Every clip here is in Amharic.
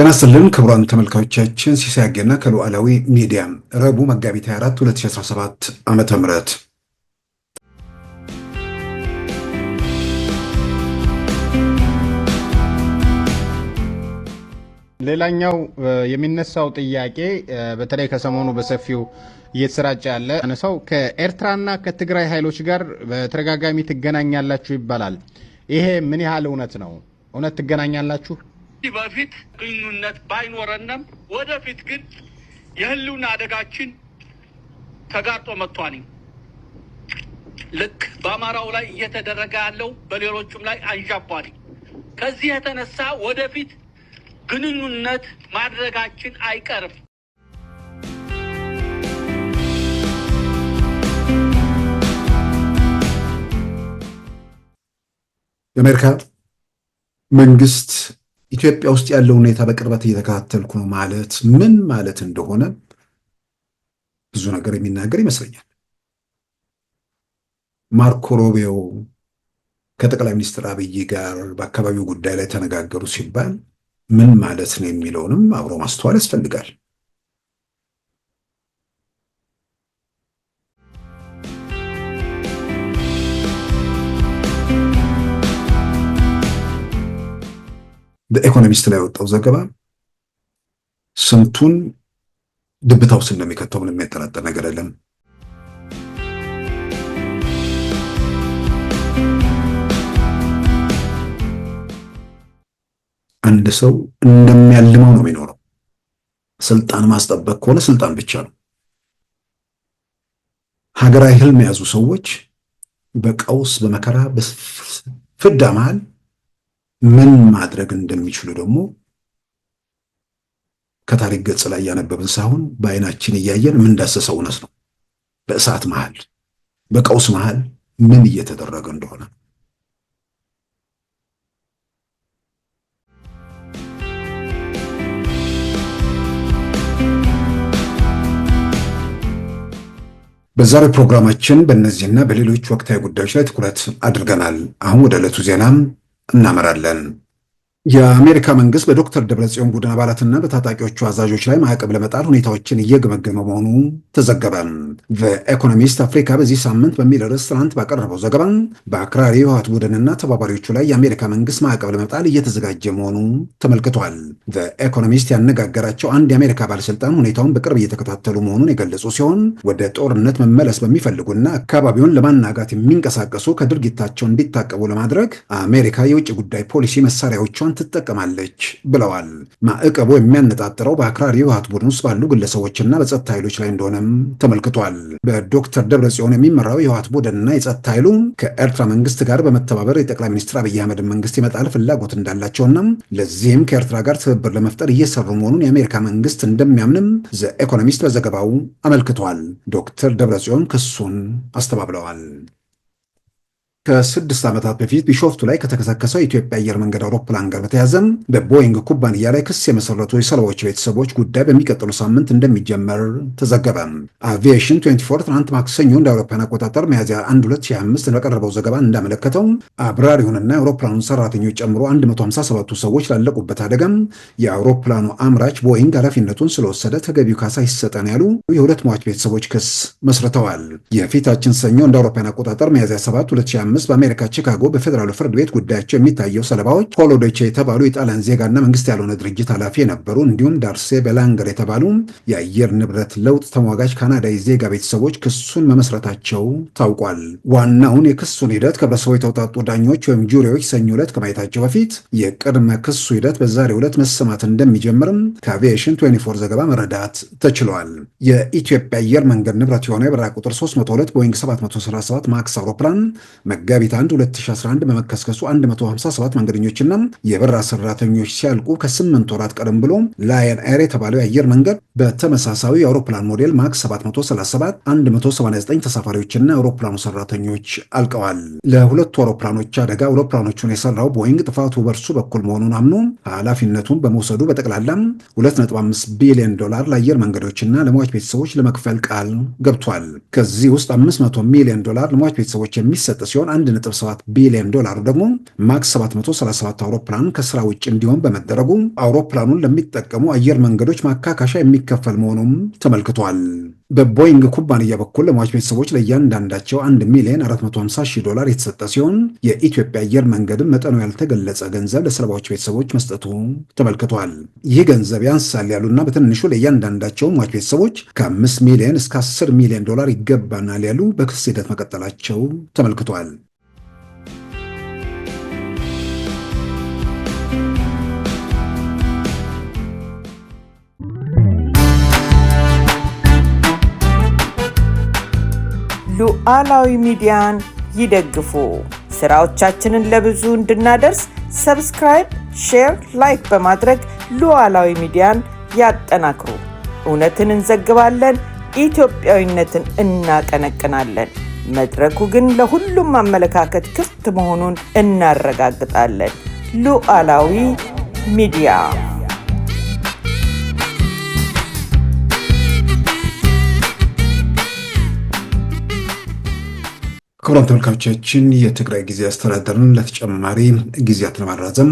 ጤና ይስጥልን ክቡራን ተመልካቾቻችን፣ ሲሳይ አጌና ከሉዓላዊ ሚዲያ ረቡዕ መጋቢት 24 2017 ዓመተ ምህረት ሌላኛው የሚነሳው ጥያቄ በተለይ ከሰሞኑ በሰፊው እየተሰራጨ ያለ አነሳው ከኤርትራና ከትግራይ ኃይሎች ጋር በተደጋጋሚ ትገናኛላችሁ ይባላል። ይሄ ምን ያህል እውነት ነው? እውነት ትገናኛላችሁ? በፊት ግንኙነት ባይኖረንም ወደፊት ግን የህልውና አደጋችን ተጋርጦ መጥቷል። ልክ በአማራው ላይ እየተደረገ ያለው በሌሎችም ላይ አንዣቧል። ከዚህ የተነሳ ወደፊት ግንኙነት ማድረጋችን አይቀርም። የአሜሪካ መንግስት ኢትዮጵያ ውስጥ ያለው ሁኔታ በቅርበት እየተከታተልኩ ነው ማለት ምን ማለት እንደሆነ ብዙ ነገር የሚናገር ይመስለኛል። ማርኮ ሩቢዮ ከጠቅላይ ሚኒስትር አብይ ጋር በአካባቢው ጉዳይ ላይ ተነጋገሩ ሲባል ምን ማለት ነው የሚለውንም አብሮ ማስተዋል ያስፈልጋል። በኢኮኖሚስት ላይ ወጣው ዘገባ ስንቱን ድብታ ውስጥ እንደሚከተው ምንም የሚያጠራጥር ነገር የለም። አንድ ሰው እንደሚያልመው ነው የሚኖረው። ስልጣን ማስጠበቅ ከሆነ ስልጣን ብቻ ነው። ሀገራዊ ህልም የያዙ ሰዎች በቀውስ በመከራ በፍዳ መሃል ምን ማድረግ እንደሚችሉ ደግሞ ከታሪክ ገጽ ላይ ያነበብን ሳይሆን በአይናችን እያየን የምንዳሰሰው እውነት ነው። በእሳት መሃል በቀውስ መሃል ምን እየተደረገ እንደሆነ በዛሬው ፕሮግራማችን በእነዚህና በሌሎች ወቅታዊ ጉዳዮች ላይ ትኩረት አድርገናል። አሁን ወደ ዕለቱ ዜናም እናመራለን። የአሜሪካ መንግስት በዶክተር ደብረጽዮን ቡድን አባላትና በታጣቂዎቹ አዛዦች ላይ ማዕቀብ ለመጣል ሁኔታዎችን እየገመገመ መሆኑ ተዘገበ። በኢኮኖሚስት አፍሪካ በዚህ ሳምንት በሚል ርዕስ ትናንት ባቀረበው ዘገባ በአክራሪ የህወሓት ቡድንና ተባባሪዎቹ ላይ የአሜሪካ መንግስት ማዕቀብ ለመጣል እየተዘጋጀ መሆኑ ተመልክቷል። በኢኮኖሚስት ያነጋገራቸው አንድ የአሜሪካ ባለስልጣን ሁኔታውን በቅርብ እየተከታተሉ መሆኑን የገለጹ ሲሆን ወደ ጦርነት መመለስ በሚፈልጉና አካባቢውን ለማናጋት የሚንቀሳቀሱ ከድርጊታቸው እንዲታቀቡ ለማድረግ አሜሪካ የውጭ ጉዳይ ፖሊሲ መሳሪያዎቿን ትጠቀማለች ብለዋል። ማዕቀቡ የሚያነጣጥረው በአክራሪ የህወሓት ቡድን ውስጥ ባሉ ግለሰቦችና በጸጥታ ኃይሎች ላይ እንደሆነም ተመልክቷል። በዶክተር ደብረጽዮን የሚመራው የህወሓት ቡድንና የጸጥታ ኃይሉ ከኤርትራ መንግስት ጋር በመተባበር የጠቅላይ ሚኒስትር አብይ አህመድን መንግስት የመጣል ፍላጎት እንዳላቸውና ለዚህም ከኤርትራ ጋር ትብብር ለመፍጠር እየሰሩ መሆኑን የአሜሪካ መንግስት እንደሚያምንም ዘ ኢኮኖሚስት በዘገባው አመልክቷል። ዶክተር ደብረጽዮን ክሱን አስተባብለዋል። ከ6 ዓመታት በፊት ቢሾፍቱ ላይ ከተከሰከሰው የኢትዮጵያ አየር መንገድ አውሮፕላን ጋር በተያዘም በቦይንግ ኩባንያ ላይ ክስ የመሰረቱ የሰለባዎች ቤተሰቦች ጉዳይ በሚቀጥሉ ሳምንት እንደሚጀመር ተዘገበ። አቪዬሽን 24 ትናንት ማክሰኞ እንደ አውሮፓውያን አቆጣጠር ሚያዝያ 1 2025 በቀረበው ዘገባ እንዳመለከተው አብራሪውንና የአውሮፕላኑን ሰራተኞች ጨምሮ 157ቱ ሰዎች ላለቁበት አደጋም የአውሮፕላኑ አምራች ቦይንግ ኃላፊነቱን ስለወሰደ ተገቢው ካሳ ይሰጠን ያሉ የሁለት ሟች ቤተሰቦች ክስ መስርተዋል። የፊታችን ሰኞ እንደ አውሮፓውያን አቆጣጠር ሚያዝያ 7 2025 በአሜሪካ ቺካጎ በፌዴራሉ ፍርድ ቤት ጉዳያቸው የሚታየው ሰለባዎች ሆሎዶቼ የተባሉ የጣሊያን ዜጋና መንግስት ያልሆነ ድርጅት ኃላፊ የነበሩ እንዲሁም ዳርሴ ቤላንገር የተባሉ የአየር ንብረት ለውጥ ተሟጋች ካናዳዊ ዜጋ ቤተሰቦች ክሱን መመስረታቸው ታውቋል። ዋናውን የክሱን ሂደት ከህብረተሰቡ የተውጣጡ ዳኞች ወይም ጁሪዎች ሰኞ ዕለት ከማየታቸው በፊት የቅድመ ክሱ ሂደት በዛሬው ዕለት መሰማት እንደሚጀምርም ከአቪዬሽን 24 ዘገባ መረዳት ተችሏል። የኢትዮጵያ አየር መንገድ ንብረት የሆነ የበረራ ቁጥር 302 ቦይንግ 737 ማክስ አውሮፕላን መጋቢት 1 2011 በመከስከሱ 157 መንገደኞችና የበረራ ሰራተኞች ሲያልቁ ከ8 ወራት ቀደም ብሎ ላየን ኤር የተባለው የአየር መንገድ በተመሳሳዩ የአውሮፕላን ሞዴል ማክስ 737 179 ተሳፋሪዎችና የአውሮፕላኑ ሰራተኞች አልቀዋል። ለሁለቱ አውሮፕላኖች አደጋ አውሮፕላኖቹን የሰራው ቦይንግ ጥፋቱ በእርሱ በኩል መሆኑን አምኖ ኃላፊነቱን በመውሰዱ በጠቅላላ $2.5 ቢሊዮን ለአየር መንገዶችና ለሟች ቤተሰቦች ለመክፈል ቃል ገብቷል። ከዚህ ውስጥ $500 ሚሊዮን ለሟች ቤተሰቦች የሚሰጥ ሲሆን $1.7 ቢሊዮን ደግሞ ማክስ 737 አውሮፕላን ከስራ ውጭ እንዲሆን በመደረጉ አውሮፕላኑን ለሚጠቀሙ አየር መንገዶች ማካካሻ የሚከፈል መሆኑም ተመልክቷል። በቦይንግ ኩባንያ በኩል ለሟች ቤተሰቦች ለእያንዳንዳቸው $1,450,000 የተሰጠ ሲሆን የኢትዮጵያ አየር መንገድም መጠኑ ያልተገለጸ ገንዘብ ለሰለባዎች ቤተሰቦች መስጠቱ ተመልክቷል። ይህ ገንዘብ ያንሳል ያሉና በትንሹ ለእያንዳንዳቸው ሟች ቤተሰቦች ከ5 ሚሊዮን እስከ $10 ሚሊዮን ይገባናል ያሉ በክስ ሂደት መቀጠላቸው ተመልክቷል። ሉዓላዊ ሚዲያን ይደግፉ። ስራዎቻችንን ለብዙ እንድናደርስ ሰብስክራይብ፣ ሼር፣ ላይክ በማድረግ ሉዓላዊ ሚዲያን ያጠናክሩ። እውነትን እንዘግባለን፣ ኢትዮጵያዊነትን እናቀነቅናለን። መድረኩ ግን ለሁሉም አመለካከት ክፍት መሆኑን እናረጋግጣለን። ሉዓላዊ ሚዲያ። ክቡራን ተመልካቾቻችን የትግራይ ጊዜያዊ አስተዳደርን ለተጨማሪ ጊዜያት ለማራዘም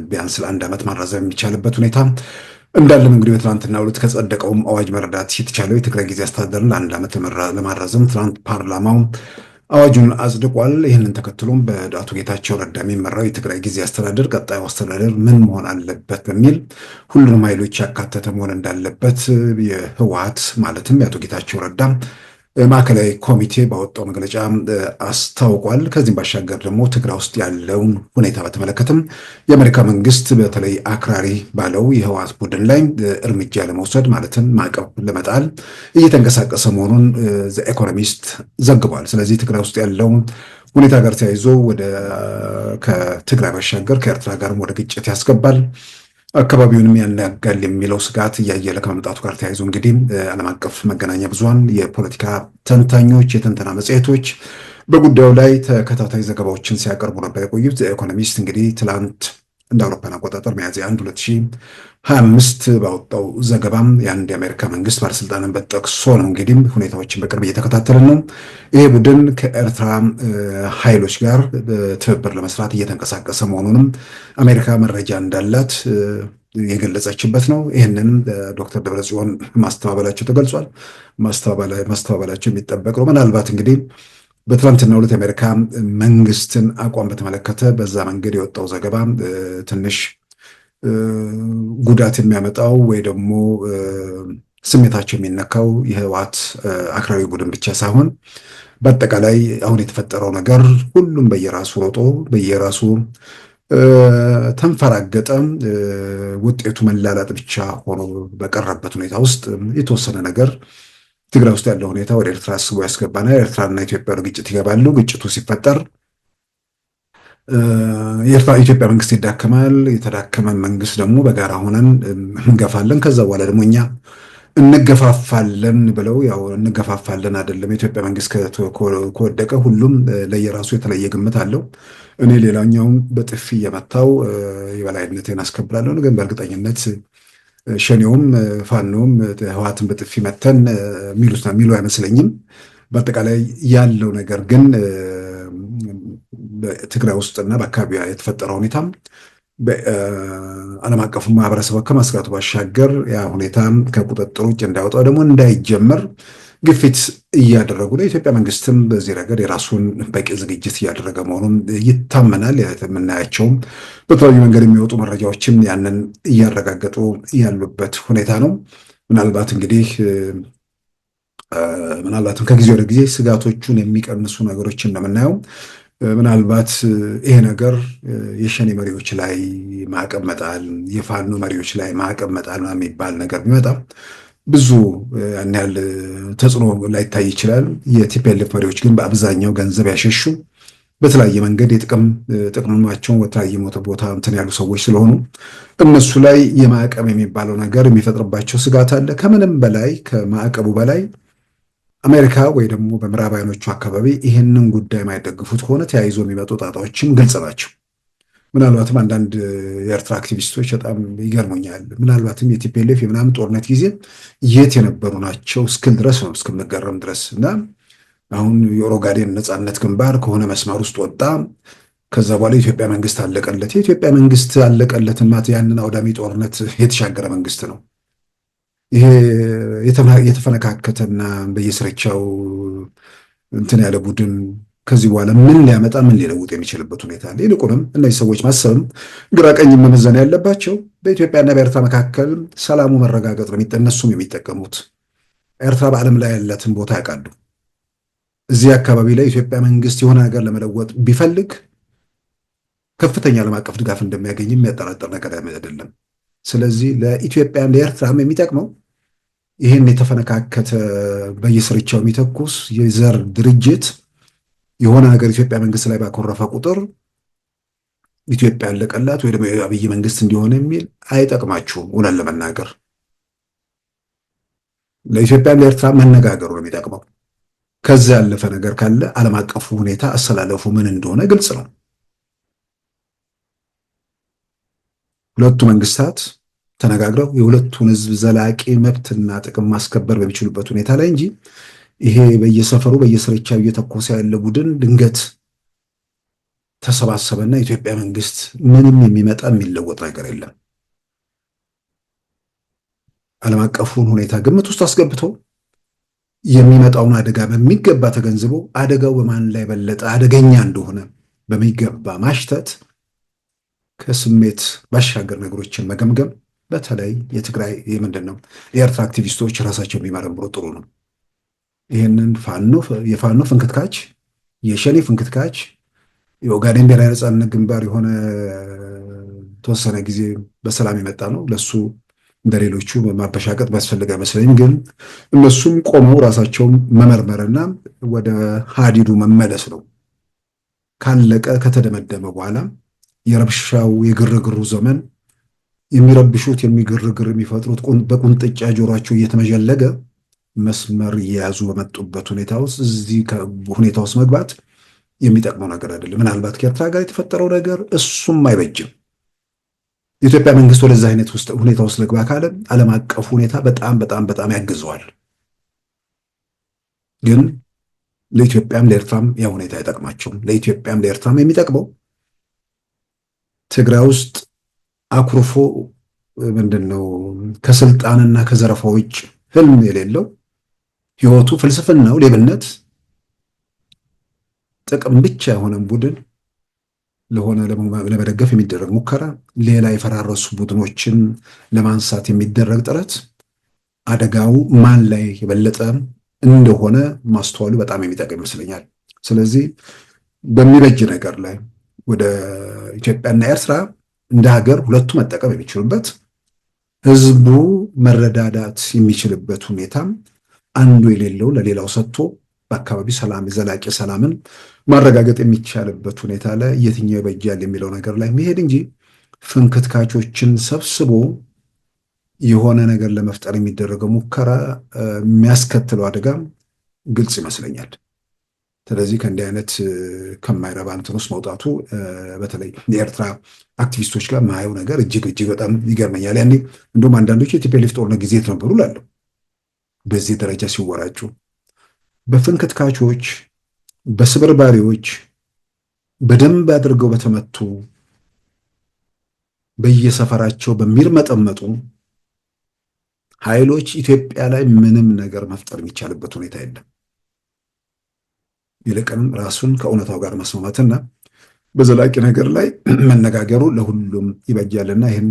ቢያንስ ለ1 ዓመት ማራዘም የሚቻልበት ሁኔታ እንዳለም እንግዲህ በትናንትናው ዕለት ከጸደቀውም አዋጅ መረዳት የተቻለው የትግራይ ጊዜያዊ አስተዳደርን ለ1 ዓመት ለማራዘም ትናንት ፓርላማው አዋጁን አጽድቋል። ይህንን ተከትሎም በአቶ ጌታቸው ረዳ የሚመራው የትግራይ ጊዜያዊ አስተዳደር ቀጣዩ አስተዳደር ምን መሆን አለበት በሚል ሁሉንም ኃይሎች ያካተተ መሆን እንዳለበት የህወሓት ማለትም የአቶ ጌታቸው ረዳ ማዕከላዊ ኮሚቴ ባወጣው መግለጫ አስታውቋል። ከዚህም ባሻገር ደግሞ ትግራይ ውስጥ ያለውን ሁኔታ በተመለከተም የአሜሪካ መንግስት በተለይ አክራሪ ባለው የህወሓት ቡድን ላይ እርምጃ ለመውሰድ ማለትም ማዕቀብ ለመጣል እየተንቀሳቀሰ መሆኑን ዘ ኢኮኖሚስት ዘግቧል። ስለዚህ ትግራይ ውስጥ ያለው ሁኔታ ጋር ተያይዞ ከትግራይ ባሻገር ከኤርትራ ጋርም ወደ ግጭት ያስገባል፣ አካባቢውንም ያናጋል የሚለው ስጋት እያየለ ከመምጣቱ ጋር ተያይዞ እንግዲህ ዓለም አቀፍ መገናኛ ብዙሃን፣ የፖለቲካ ተንታኞች፣ የትንተና መጽሔቶች በጉዳዩ ላይ ተከታታይ ዘገባዎችን ሲያቀርቡ ነበር የቆዩት። ኢኮኖሚስት እንግዲህ ትላንት እንደ አውሮፓውያን አቆጣጠር ሚያዝያ 1 2025 ባወጣው ዘገባም የአንድ የአሜሪካ መንግስት ባለስልጣንን በጠቅሶ ነው እንግዲህ ሁኔታዎችን በቅርብ እየተከታተልን ነው፣ ይሄ ቡድን ከኤርትራ ኃይሎች ጋር ትብብር ለመስራት እየተንቀሳቀሰ መሆኑንም አሜሪካ መረጃ እንዳላት የገለጸችበት ነው። ይህንን ዶክተር ደብረጽዮን ማስተባበላቸው ተገልጿል። ማስተባበላቸው የሚጠበቅ ነው። ምናልባት እንግዲህ በትናንትናው ዕለት የአሜሪካ መንግስትን አቋም በተመለከተ በዛ መንገድ የወጣው ዘገባ ትንሽ ጉዳት የሚያመጣው ወይ ደግሞ ስሜታቸው የሚነካው የህወሓት አክራሪ ቡድን ብቻ ሳይሆን በአጠቃላይ አሁን የተፈጠረው ነገር ሁሉም በየራሱ ሮጦ በየራሱ ተንፈራገጠ፣ ውጤቱ መላላጥ ብቻ ሆኖ በቀረበት ሁኔታ ውስጥ የተወሰነ ነገር ትግራይ ውስጥ ያለው ሁኔታ ወደ ኤርትራ አስቦ ያስገባና ኤርትራና ኢትዮጵያ ወደ ግጭት ይገባሉ። ግጭቱ ሲፈጠር የኢትዮጵያ መንግስት ይዳከማል። የተዳከመ መንግስት ደግሞ በጋራ ሆነን እንገፋለን። ከዛ በኋላ ደግሞ እኛ እንገፋፋለን ብለው ያው እንገፋፋለን አይደለም። የኢትዮጵያ መንግስት ከወደቀ ሁሉም ለየራሱ የተለየ ግምት አለው። እኔ ሌላኛውን በጥፊ እየመታው የበላይነቴን አስከብራለሁ፣ ግን በእርግጠኝነት ሸኔውም ፋኖም ህወሓትን በጥፊ መተን የሚሉ አይመስለኝም። በአጠቃላይ ያለው ነገር ግን በትግራይ ውስጥና በአካባቢ የተፈጠረው ሁኔታ በዓለም አቀፉ ማህበረሰብ ከማስጋቱ ባሻገር ያ ሁኔታ ከቁጥጥር ውጭ እንዳይወጣ ደግሞ እንዳይጀመር ግፊት እያደረጉ ነው። የኢትዮጵያ መንግስትም በዚህ ረገድ የራሱን በቂ ዝግጅት እያደረገ መሆኑን ይታመናል። የምናያቸውም በተለያዩ መንገድ የሚወጡ መረጃዎችም ያንን እያረጋገጡ ያሉበት ሁኔታ ነው። ምናልባትም ከጊዜ ወደ ጊዜ ስጋቶቹን የሚቀንሱ ነገሮች እንደምናየው ምናልባት ይሄ ነገር የሸኔ መሪዎች ላይ ማዕቀብ መጣል፣ የፋኖ መሪዎች ላይ ማዕቀብ መጣል የሚባል ነገር ቢመጣ ብዙ ያን ያህል ተጽዕኖ ላይታይ ይችላል። የቲፒኤልኤፍ መሪዎች ግን በአብዛኛው ገንዘብ ያሸሹ በተለያየ መንገድ ጥቅማቸውን በተለያየ ቦታ እንትን ያሉ ሰዎች ስለሆኑ እነሱ ላይ የማዕቀብ የሚባለው ነገር የሚፈጥርባቸው ስጋት አለ። ከምንም በላይ ከማዕቀቡ በላይ አሜሪካ ወይ ደግሞ በምዕራባውያኖቹ አካባቢ ይህንን ጉዳይ የማይደግፉት ከሆነ ተያይዞ የሚመጡ ጣጣዎችም ግልጽ ናቸው። ምናልባትም አንዳንድ የኤርትራ አክቲቪስቶች በጣም ይገርሙኛል። ምናልባትም የቲፒኤልኤፍ የምናምን ጦርነት ጊዜ የት የነበሩ ናቸው እስክል ድረስ ነው እስክንገረም ድረስ እና አሁን የኦጋዴን ነጻነት ግንባር ከሆነ መስመር ውስጥ ወጣ። ከዛ በኋላ የኢትዮጵያ መንግስት አለቀለት። የኢትዮጵያ መንግስት አለቀለትና ያንን አውዳሚ ጦርነት የተሻገረ መንግስት ነው። ይሄ የተፈነካከተና በየስርቻው እንትን ያለ ቡድን ከዚህ በኋላ ምን ሊያመጣ ምን ሊለውጥ የሚችልበት ሁኔታ አለ። ይልቁንም እነዚህ ሰዎች ማሰብም ግራ ቀኝ መመዘን ያለባቸው በኢትዮጵያና በኤርትራ መካከል ሰላሙ መረጋገጥ ነው እነሱም የሚጠቀሙት። ኤርትራ በዓለም ላይ ያላትን ቦታ ያውቃሉ። እዚህ አካባቢ ላይ የኢትዮጵያ መንግስት የሆነ ነገር ለመለወጥ ቢፈልግ ከፍተኛ ዓለም አቀፍ ድጋፍ እንደሚያገኝ የሚያጠራጥር ነገር አይደለም። ስለዚህ ለኢትዮጵያም ለኤርትራም የሚጠቅመው ይህን የተፈነካከተ በየስርቻው የሚተኩስ የዘር ድርጅት የሆነ ነገር ኢትዮጵያ መንግስት ላይ ባኮረፈ ቁጥር ኢትዮጵያ ያለቀላት ወይ ደግሞ የአብይ መንግስት እንዲሆን የሚል አይጠቅማችሁም። እውነት ለመናገር ለኢትዮጵያም ለኤርትራ መነጋገሩ ነው የሚጠቅመው። ከዛ ያለፈ ነገር ካለ ዓለም አቀፉ ሁኔታ አሰላለፉ ምን እንደሆነ ግልጽ ነው። ሁለቱ መንግስታት ተነጋግረው የሁለቱን ህዝብ ዘላቂ መብትና ጥቅም ማስከበር በሚችሉበት ሁኔታ ላይ እንጂ ይሄ በየሰፈሩ በየስርቻው እየተኮሰ ያለ ቡድን ድንገት ተሰባሰበና የኢትዮጵያ መንግስት ምንም የሚመጣ የሚለወጥ ነገር የለም። ዓለም አቀፉን ሁኔታ ግምት ውስጥ አስገብተው የሚመጣውን አደጋ በሚገባ ተገንዝቦ አደጋው በማን ላይ በለጠ አደገኛ እንደሆነ በሚገባ ማሽተት፣ ከስሜት ባሻገር ነገሮችን መገምገም፣ በተለይ የትግራይ ምንድነው የኤርትራ አክቲቪስቶች ራሳቸው የሚመረምሩ ጥሩ ነው። ይህንን የፋኖ ፍንክትካች፣ የሸኔ ፍንክትካች፣ የኦጋዴን ብሔራዊ ነጻነት ግንባር የሆነ ተወሰነ ጊዜ በሰላም የመጣ ነው። ለሱ እንደሌሎቹ ማበሻቀጥ ቢያስፈልግ አይመስለኝም። ግን እነሱም ቆመው ራሳቸውን መመርመርና ወደ ሀዲዱ መመለስ ነው። ካለቀ ከተደመደመ በኋላ የረብሻው የግርግሩ ዘመን የሚረብሹት የሚግርግር የሚፈጥሩት በቁንጥጫ ጆሯቸው እየተመዠለገ መስመር እየያዙ በመጡበት ሁኔታ ውስጥ እዚህ ሁኔታ ውስጥ መግባት የሚጠቅመው ነገር አይደለም። ምናልባት ከኤርትራ ጋር የተፈጠረው ነገር እሱም አይበጅም። የኢትዮጵያ መንግስት ወደዛ አይነት ሁኔታ ውስጥ ልግባ ካለ ዓለም አቀፉ ሁኔታ በጣም በጣም በጣም ያግዘዋል። ግን ለኢትዮጵያም ለኤርትራም ያ ሁኔታ አይጠቅማቸውም። ለኢትዮጵያም ለኤርትራም የሚጠቅመው ትግራይ ውስጥ አኩርፎ ምንድነው ከስልጣንና ከዘረፋ ውጭ ህልም የሌለው ህይወቱ ፍልስፍናው ሌብነት፣ ጥቅም ብቻ የሆነን ቡድን ለሆነ ለመደገፍ የሚደረግ ሙከራ፣ ሌላ የፈራረሱ ቡድኖችን ለማንሳት የሚደረግ ጥረት አደጋው ማን ላይ የበለጠ እንደሆነ ማስተዋሉ በጣም የሚጠቅም ይመስለኛል። ስለዚህ በሚበጅ ነገር ላይ ወደ ኢትዮጵያና ኤርትራ እንደ ሀገር ሁለቱ መጠቀም የሚችሉበት ህዝቡ መረዳዳት የሚችልበት ሁኔታም አንዱ የሌለው ለሌላው ሰጥቶ በአካባቢ ሰላም ዘላቂ ሰላምን ማረጋገጥ የሚቻልበት ሁኔታ ላይ የትኛው ይበጃል የሚለው ነገር ላይ መሄድ እንጂ ፍንክትካቾችን ሰብስቦ የሆነ ነገር ለመፍጠር የሚደረገው ሙከራ የሚያስከትለው አደጋ ግልጽ ይመስለኛል። ስለዚህ ከእንዲህ አይነት ከማይረባ እንትን ውስጥ መውጣቱ በተለይ የኤርትራ አክቲቪስቶች ጋር ማየው ነገር እጅግ እጅግ በጣም ይገርመኛል። ያኔ እንደውም አንዳንዶች የቲፒኤልኤፍ ጦርነት ጊዜ ነበሩ ላለው በዚህ ደረጃ ሲወራጩ በፍንክትካቾች በስብርባሪዎች በደንብ አድርገው በተመቱ በየሰፈራቸው በሚርመጠመጡ ኃይሎች ኢትዮጵያ ላይ ምንም ነገር መፍጠር የሚቻልበት ሁኔታ የለም። ይልቅንም ራሱን ከእውነታው ጋር መስማማትና በዘላቂ ነገር ላይ መነጋገሩ ለሁሉም ይበጃልና ይህን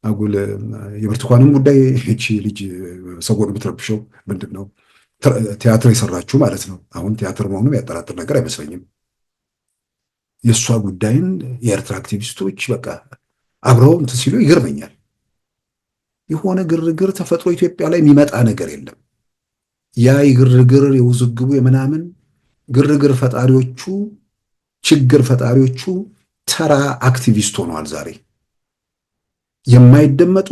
አጉል የብርቱካንም ጉዳይ እቺ ልጅ ሰጎን ብትረብሸው ምንድነው ቲያትር የሰራችሁ ማለት ነው። አሁን ቲያትር መሆኑን ያጠራጥር ነገር አይመስለኝም። የእሷ ጉዳይን የኤርትራ አክቲቪስቶች በቃ አብረው እንትን ሲሉ ይገርመኛል። የሆነ ግርግር ተፈጥሮ ኢትዮጵያ ላይ የሚመጣ ነገር የለም። ያ የግርግር የውዝግቡ የምናምን ግርግር ፈጣሪዎቹ ችግር ፈጣሪዎቹ ተራ አክቲቪስት ሆነዋል። ዛሬ የማይደመጡ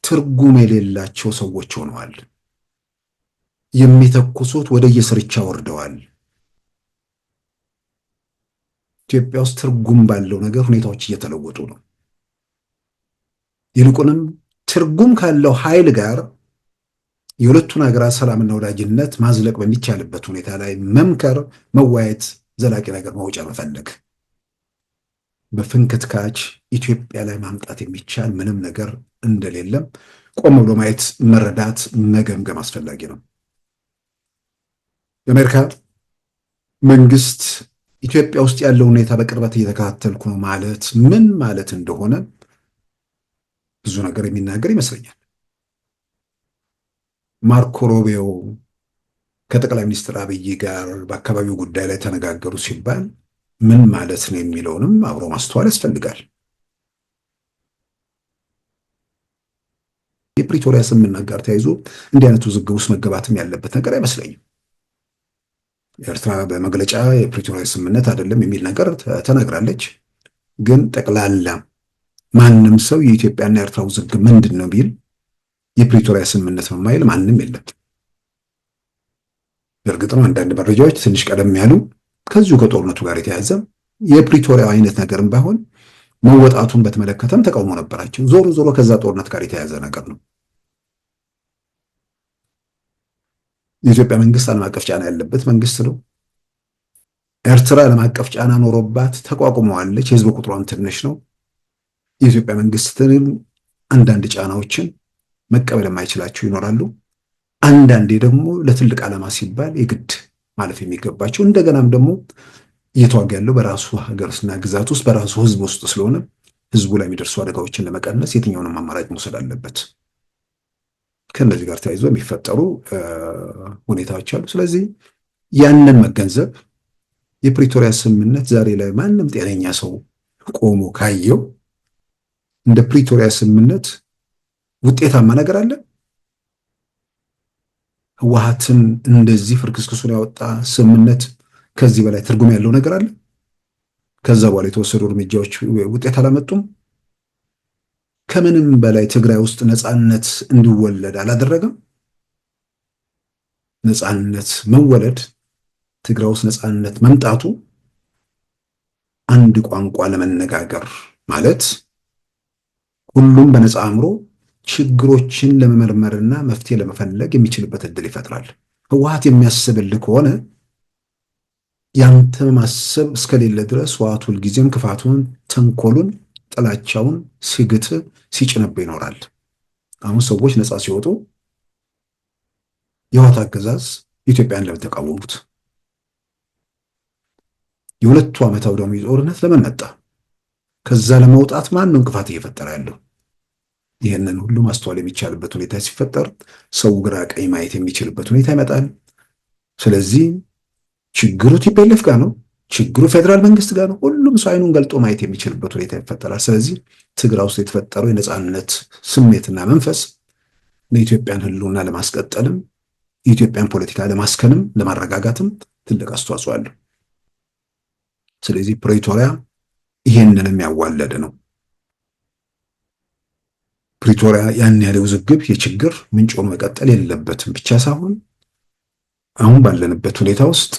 ትርጉም የሌላቸው ሰዎች ሆነዋል። የሚተኩሱት ወደ የስርቻ ወርደዋል። ኢትዮጵያ ውስጥ ትርጉም ባለው ነገር ሁኔታዎች እየተለወጡ ነው። ይልቁንም ትርጉም ካለው ኃይል ጋር የሁለቱን ሀገራት ሰላምና ወዳጅነት ማዝለቅ በሚቻልበት ሁኔታ ላይ መምከር፣ መዋየት፣ ዘላቂ ነገር መውጫ መፈለግ። በፍንክትካች ኢትዮጵያ ላይ ማምጣት የሚቻል ምንም ነገር እንደሌለም ቆም ብሎ ማየት፣ መረዳት፣ መገምገም አስፈላጊ ነው። የአሜሪካ መንግስት ኢትዮጵያ ውስጥ ያለው ሁኔታ በቅርበት እየተከታተልኩ ነው ማለት ምን ማለት እንደሆነ ብዙ ነገር የሚናገር ይመስለኛል። ማርኮ ሮቢዮ ከጠቅላይ ሚኒስትር አብይ ጋር በአካባቢው ጉዳይ ላይ ተነጋገሩ ሲባል ምን ማለት ነው የሚለውንም አብሮ ማስተዋል ያስፈልጋል። የፕሪቶሪያ ስምምነት ጋር ተያይዞ እንዲህ አይነቱ ውዝግብ ውስጥ መገባትም ያለበት ነገር አይመስለኝም። ኤርትራ በመግለጫ የፕሪቶሪያ ስምምነት አይደለም የሚል ነገር ተናግራለች። ግን ጠቅላላ ማንም ሰው የኢትዮጵያና የኤርትራ ውዝግብ ምንድን ነው ቢል የፕሪቶሪያ ስምምነት ነው ማይል ማንም የለም። በእርግጥ ነው አንዳንድ መረጃዎች ትንሽ ቀደም ያሉ ከዚሁ ከጦርነቱ ጋር የተያዘ የፕሪቶሪያ አይነት ነገርም ባይሆን መወጣቱን በተመለከተም ተቃውሞ ነበራቸው። ዞሮ ዞሮ ከዛ ጦርነት ጋር የተያዘ ነገር ነው። የኢትዮጵያ መንግስት ዓለም አቀፍ ጫና ያለበት መንግስት ነው። ኤርትራ ዓለም አቀፍ ጫና ኖሮባት ተቋቁመዋለች። የህዝብ ቁጥሯም ትንሽ ነው። የኢትዮጵያ መንግስትን አንዳንድ ጫናዎችን መቀበል የማይችላቸው ይኖራሉ። አንዳንዴ ደግሞ ለትልቅ ዓላማ ሲባል የግድ ማለፍ የሚገባቸው እንደገናም ደግሞ እየተዋጋ ያለው በራሱ ሀገርና ግዛት ውስጥ በራሱ ህዝብ ውስጥ ስለሆነ ህዝቡ ላይ የሚደርሱ አደጋዎችን ለመቀነስ የትኛውንም አማራጭ መውሰድ አለበት። ከነዚህ ጋር ተያይዞ የሚፈጠሩ ሁኔታዎች አሉ። ስለዚህ ያንን መገንዘብ የፕሪቶሪያ ስምምነት ዛሬ ላይ ማንም ጤነኛ ሰው ቆሞ ካየው እንደ ፕሪቶሪያ ስምምነት ውጤታማ ነገር አለ? ህወሓትን እንደዚህ ፍርክስክሱን ያወጣ ስምምነት ከዚህ በላይ ትርጉም ያለው ነገር አለ? ከዛ በኋላ የተወሰዱ እርምጃዎች ውጤት አላመጡም? ከምንም በላይ ትግራይ ውስጥ ነፃነት እንዲወለድ አላደረገም? ነፃነት መወለድ፣ ትግራይ ውስጥ ነፃነት መምጣቱ አንድ ቋንቋ ለመነጋገር ማለት ሁሉም በነፃ አእምሮ ችግሮችን ለመመርመርና መፍትሄ ለመፈለግ የሚችልበት እድል ይፈጥራል። ህወሓት የሚያስብልህ ከሆነ ያንተ ማሰብ እስከሌለ ድረስ ህወሓት ሁልጊዜም ክፋቱን፣ ተንኮሉን፣ ጥላቻውን ሲግት ሲጭንብህ ይኖራል። አሁን ሰዎች ነፃ ሲወጡ የህወሓት አገዛዝ ኢትዮጵያን ለምን ተቃወሙት? የሁለቱ ዓመት አውዳሚ ጦርነት ለምን መጣ? ከዛ ለመውጣት ማን ነው እንቅፋት እየፈጠረ ያለው? ይህንን ሁሉ ማስተዋል የሚቻልበት ሁኔታ ሲፈጠር ሰው ግራ ቀኝ ማየት የሚችልበት ሁኔታ ይመጣል። ስለዚህ ችግሩ ቲፒኤልኤፍ ጋር ነው፣ ችግሩ ፌዴራል መንግስት ጋር ነው። ሁሉም ሰው አይኑን ገልጦ ማየት የሚችልበት ሁኔታ ይፈጠራል። ስለዚህ ትግራይ ውስጥ የተፈጠረው የነፃነት ስሜትና መንፈስ ለኢትዮጵያን ህልውና ለማስቀጠልም የኢትዮጵያን ፖለቲካ ለማስከንም ለማረጋጋትም ትልቅ አስተዋጽኦ አለው። ስለዚህ ፕሪቶሪያ ይሄንንም ያዋለደ ነው። ፕሪቶሪያ ያን ያለ ውዝግብ የችግር ምንጭ ሆኖ መቀጠል የለበትም ብቻ ሳይሆን አሁን ባለንበት ሁኔታ ውስጥ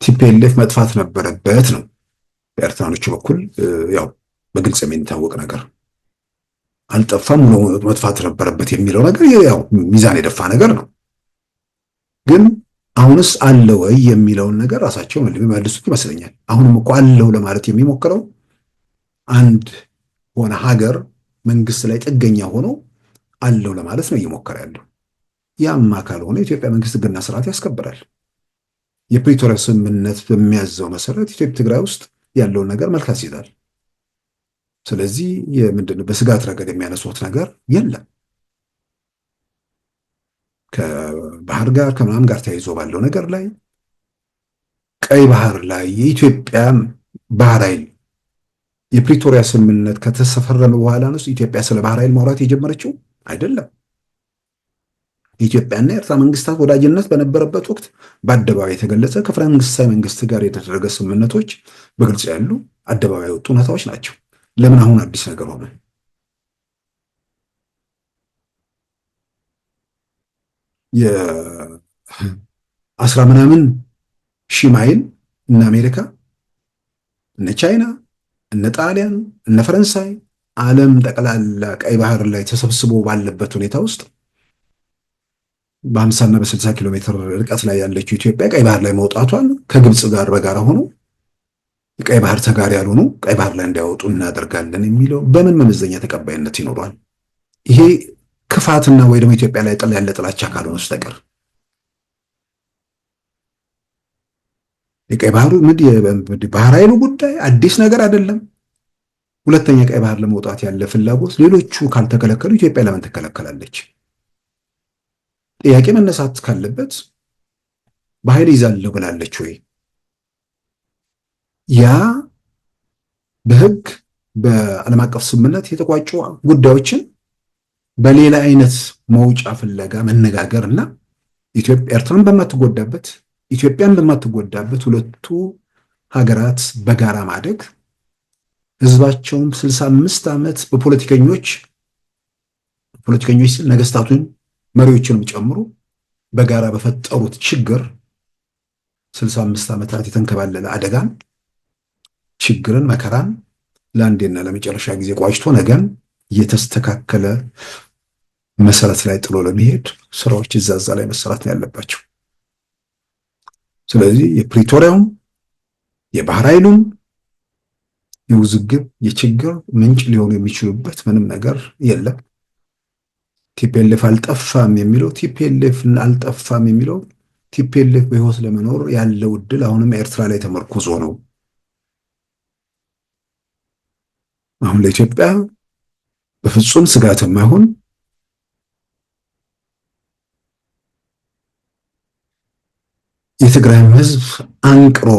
ቲፒኤልኤፍ መጥፋት ነበረበት ነው በኤርትራኖቹ በኩል ያው በግልጽ የሚታወቅ ነገር። አልጠፋም ነው መጥፋት ነበረበት የሚለው ነገር ያው ሚዛን የደፋ ነገር ነው። ግን አሁንስ አለ ወይ የሚለውን ነገር ራሳቸው መልሱት ይመስለኛል። አሁንም እኮ አለው ለማለት የሚሞክረው አንድ ሆነ ሀገር መንግስት ላይ ጥገኛ ሆኖ አለው ለማለት ነው እየሞከረ ያለው። ያማ ካልሆነ የኢትዮጵያ መንግስት ህግና ስርዓት ያስከብራል። የፕሪቶሪያ ስምምነት በሚያዘው መሰረት ኢትዮጵያ ትግራይ ውስጥ ያለውን ነገር መልክ ያስይዛል። ስለዚህ ምንድነው በስጋት ረገድ የሚያነሱት ነገር የለም። ከባህር ጋር ከምናምን ጋር ተያይዞ ባለው ነገር ላይ ቀይ ባህር ላይ የኢትዮጵያ ባህር ኃይል የፕሪቶሪያ ስምምነት ከተፈረመ በኋላ ነው ኢትዮጵያ ስለ ባህር ኃይል ማውራት የጀመረችው አይደለም። የኢትዮጵያና የኤርትራ መንግስታት ወዳጅነት በነበረበት ወቅት በአደባባይ የተገለጸ ከፈረንሳይ መንግስት ጋር የተደረገ ስምምነቶች በግልጽ ያሉ አደባባይ ወጡ ሁኔታዎች ናቸው። ለምን አሁን አዲስ ነገር ሆነ? የ10 ምናምን ሺህ ማይል እነ አሜሪካ እነ ቻይና እነ ጣሊያን እነ ፈረንሳይ ዓለም ጠቅላላ ቀይ ባህር ላይ ተሰብስቦ ባለበት ሁኔታ ውስጥ በ50 እና በ60 ኪሎ ሜትር ርቀት ላይ ያለችው ኢትዮጵያ ቀይ ባህር ላይ መውጣቷን ከግብፅ ጋር በጋራ ሆኖ ቀይ ባህር ተጋሪ ያልሆኑ ቀይ ባህር ላይ እንዲያወጡ እናደርጋለን የሚለው በምን መመዘኛ ተቀባይነት ይኖረዋል? ይሄ ክፋትና ወይ ደግሞ ኢትዮጵያ ላይ ያለ ጥላቻ ካልሆነ በስተቀር የቀይ ባህሩ ባህር ኃይሉ ጉዳይ አዲስ ነገር አይደለም። ሁለተኛ ቀይ ባህር ለመውጣት ያለ ፍላጎት ሌሎቹ ካልተከለከሉ ኢትዮጵያ ለምን ትከለከላለች? ጥያቄ መነሳት ካለበት በኃይል ይዛለሁ ብላለች ወይ? ያ በህግ በዓለም አቀፍ ስምምነት የተቋጩ ጉዳዮችን በሌላ አይነት መውጫ ፍለጋ መነጋገርና ኤርትራን በማትጎዳበት ኢትዮጵያን በማትጎዳበት ሁለቱ ሀገራት በጋራ ማደግ ህዝባቸውም 65 ዓመት በፖለቲከኞች ነገስታቱን መሪዎችንም ጨምሮ በጋራ በፈጠሩት ችግር 65 ዓመታት የተንከባለለ አደጋን ችግርን መከራን ለአንዴና ለመጨረሻ ጊዜ ቋጭቶ ነገን የተስተካከለ መሰረት ላይ ጥሎ ለመሄድ ስራዎች እዛዛ ላይ መሰራት ነው ያለባቸው። ስለዚህ የፕሪቶሪያውም የባህር ኃይሉም የውዝግብ የችግር ምንጭ ሊሆኑ የሚችሉበት ምንም ነገር የለም። ቲፒኤልኤፍ አልጠፋም የሚለው ቲፒኤልኤፍ በህይወት ለመኖር ያለው እድል አሁንም ኤርትራ ላይ ተመርኩዞ ነው። አሁን ለኢትዮጵያ በፍጹም ስጋት የማይሆን የትግራይም ህዝብ አንቅሮ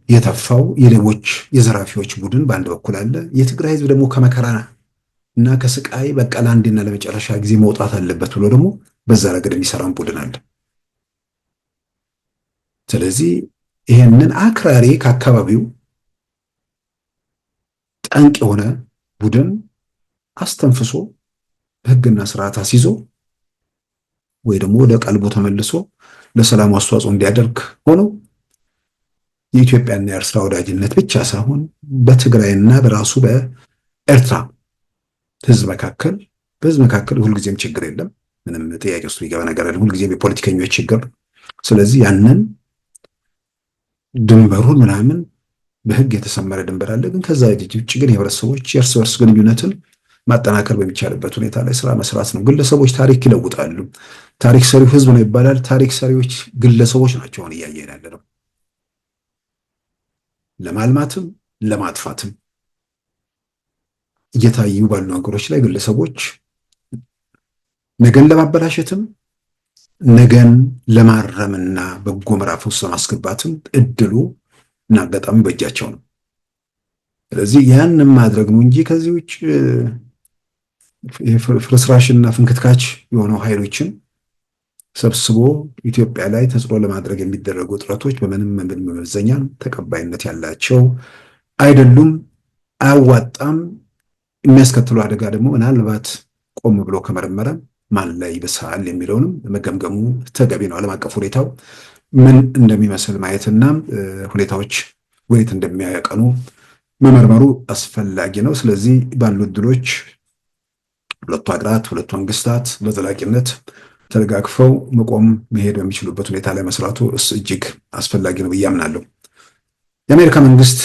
የተፋው የሌቦች የዘራፊዎች ቡድን በአንድ በኩል አለ። የትግራይ ህዝብ ደግሞ ከመከራ እና ከስቃይ በቃ ለአንዴና ለመጨረሻ ጊዜ መውጣት አለበት ብሎ ደግሞ በዛ ረገድ የሚሰራን ቡድን አለ። ስለዚህ ይሄንን አክራሪ ከአካባቢው ጠንቅ የሆነ ቡድን አስተንፍሶ በህግና ስርዓት አስይዞ ወይ ደግሞ ወደ ቀልቡ ተመልሶ ለሰላም አስተዋጽኦ እንዲያደርግ ሆኖ የኢትዮጵያና የኤርትራ ወዳጅነት ብቻ ሳይሆን በትግራይና በራሱ በኤርትራ ህዝብ መካከል ሁልጊዜም ችግር የለም። ምንም ጥያቄ ውስጥ የሚገባ ነገር አይደለም። ሁልጊዜም የፖለቲከኞች ችግር። ስለዚህ ያንን ድንበሩን ምናምን በህግ የተሰመረ ድንበር አለ። ግን ከዛ ውጭ ግን የህብረተሰቦች የእርስ በርስ ግንኙነትን ማጠናከር በሚቻልበት ሁኔታ ላይ ስራ መስራት ነው። ግለሰቦች ታሪክ ይለውጣሉ። ታሪክ ሰሪው ህዝብ ነው ይባላል። ታሪክ ሰሪዎች ግለሰቦች ናቸው። አሁን እያየን ያለ ነው። ለማልማትም ለማጥፋትም እየታዩ ባሉ ነገሮች ላይ ግለሰቦች ነገን ለማበላሸትም ነገን ለማረምና በጎ ምዕራፍ ውስጥ ለማስገባትም እድሉ እና አጋጣሚ በእጃቸው ነው። ስለዚህ ያንን ማድረግ ነው እንጂ ከዚህ ውጭ ፍርስራሽና ፍንክትካች የሆነው ኃይሎችን ሰብስቦ ኢትዮጵያ ላይ ተጽዕኖ ለማድረግ የሚደረጉ ጥረቶች በምንም መመዘኛ ተቀባይነት ያላቸው አይደሉም። አያዋጣም። የሚያስከትሉ አደጋ ደግሞ ምናልባት ቆም ብሎ ከመረመረ ማን ላይ ይበሳል የሚለውንም መገምገሙ ተገቢ ነው። ዓለም አቀፍ ሁኔታው ምን እንደሚመስል ማየትና ሁኔታዎች ወዴት እንደሚያቀኑ መመርመሩ አስፈላጊ ነው። ስለዚህ ባሉ እድሎች ሁለቱ ሀገራት ሁለቱ መንግስታት በዘላቂነት ተደጋግፈው መቆም መሄድ በሚችሉበት ሁኔታ ላይ መስራቱ እጅግ አስፈላጊ ነው ብዬ አምናለሁ። የአሜሪካ መንግስት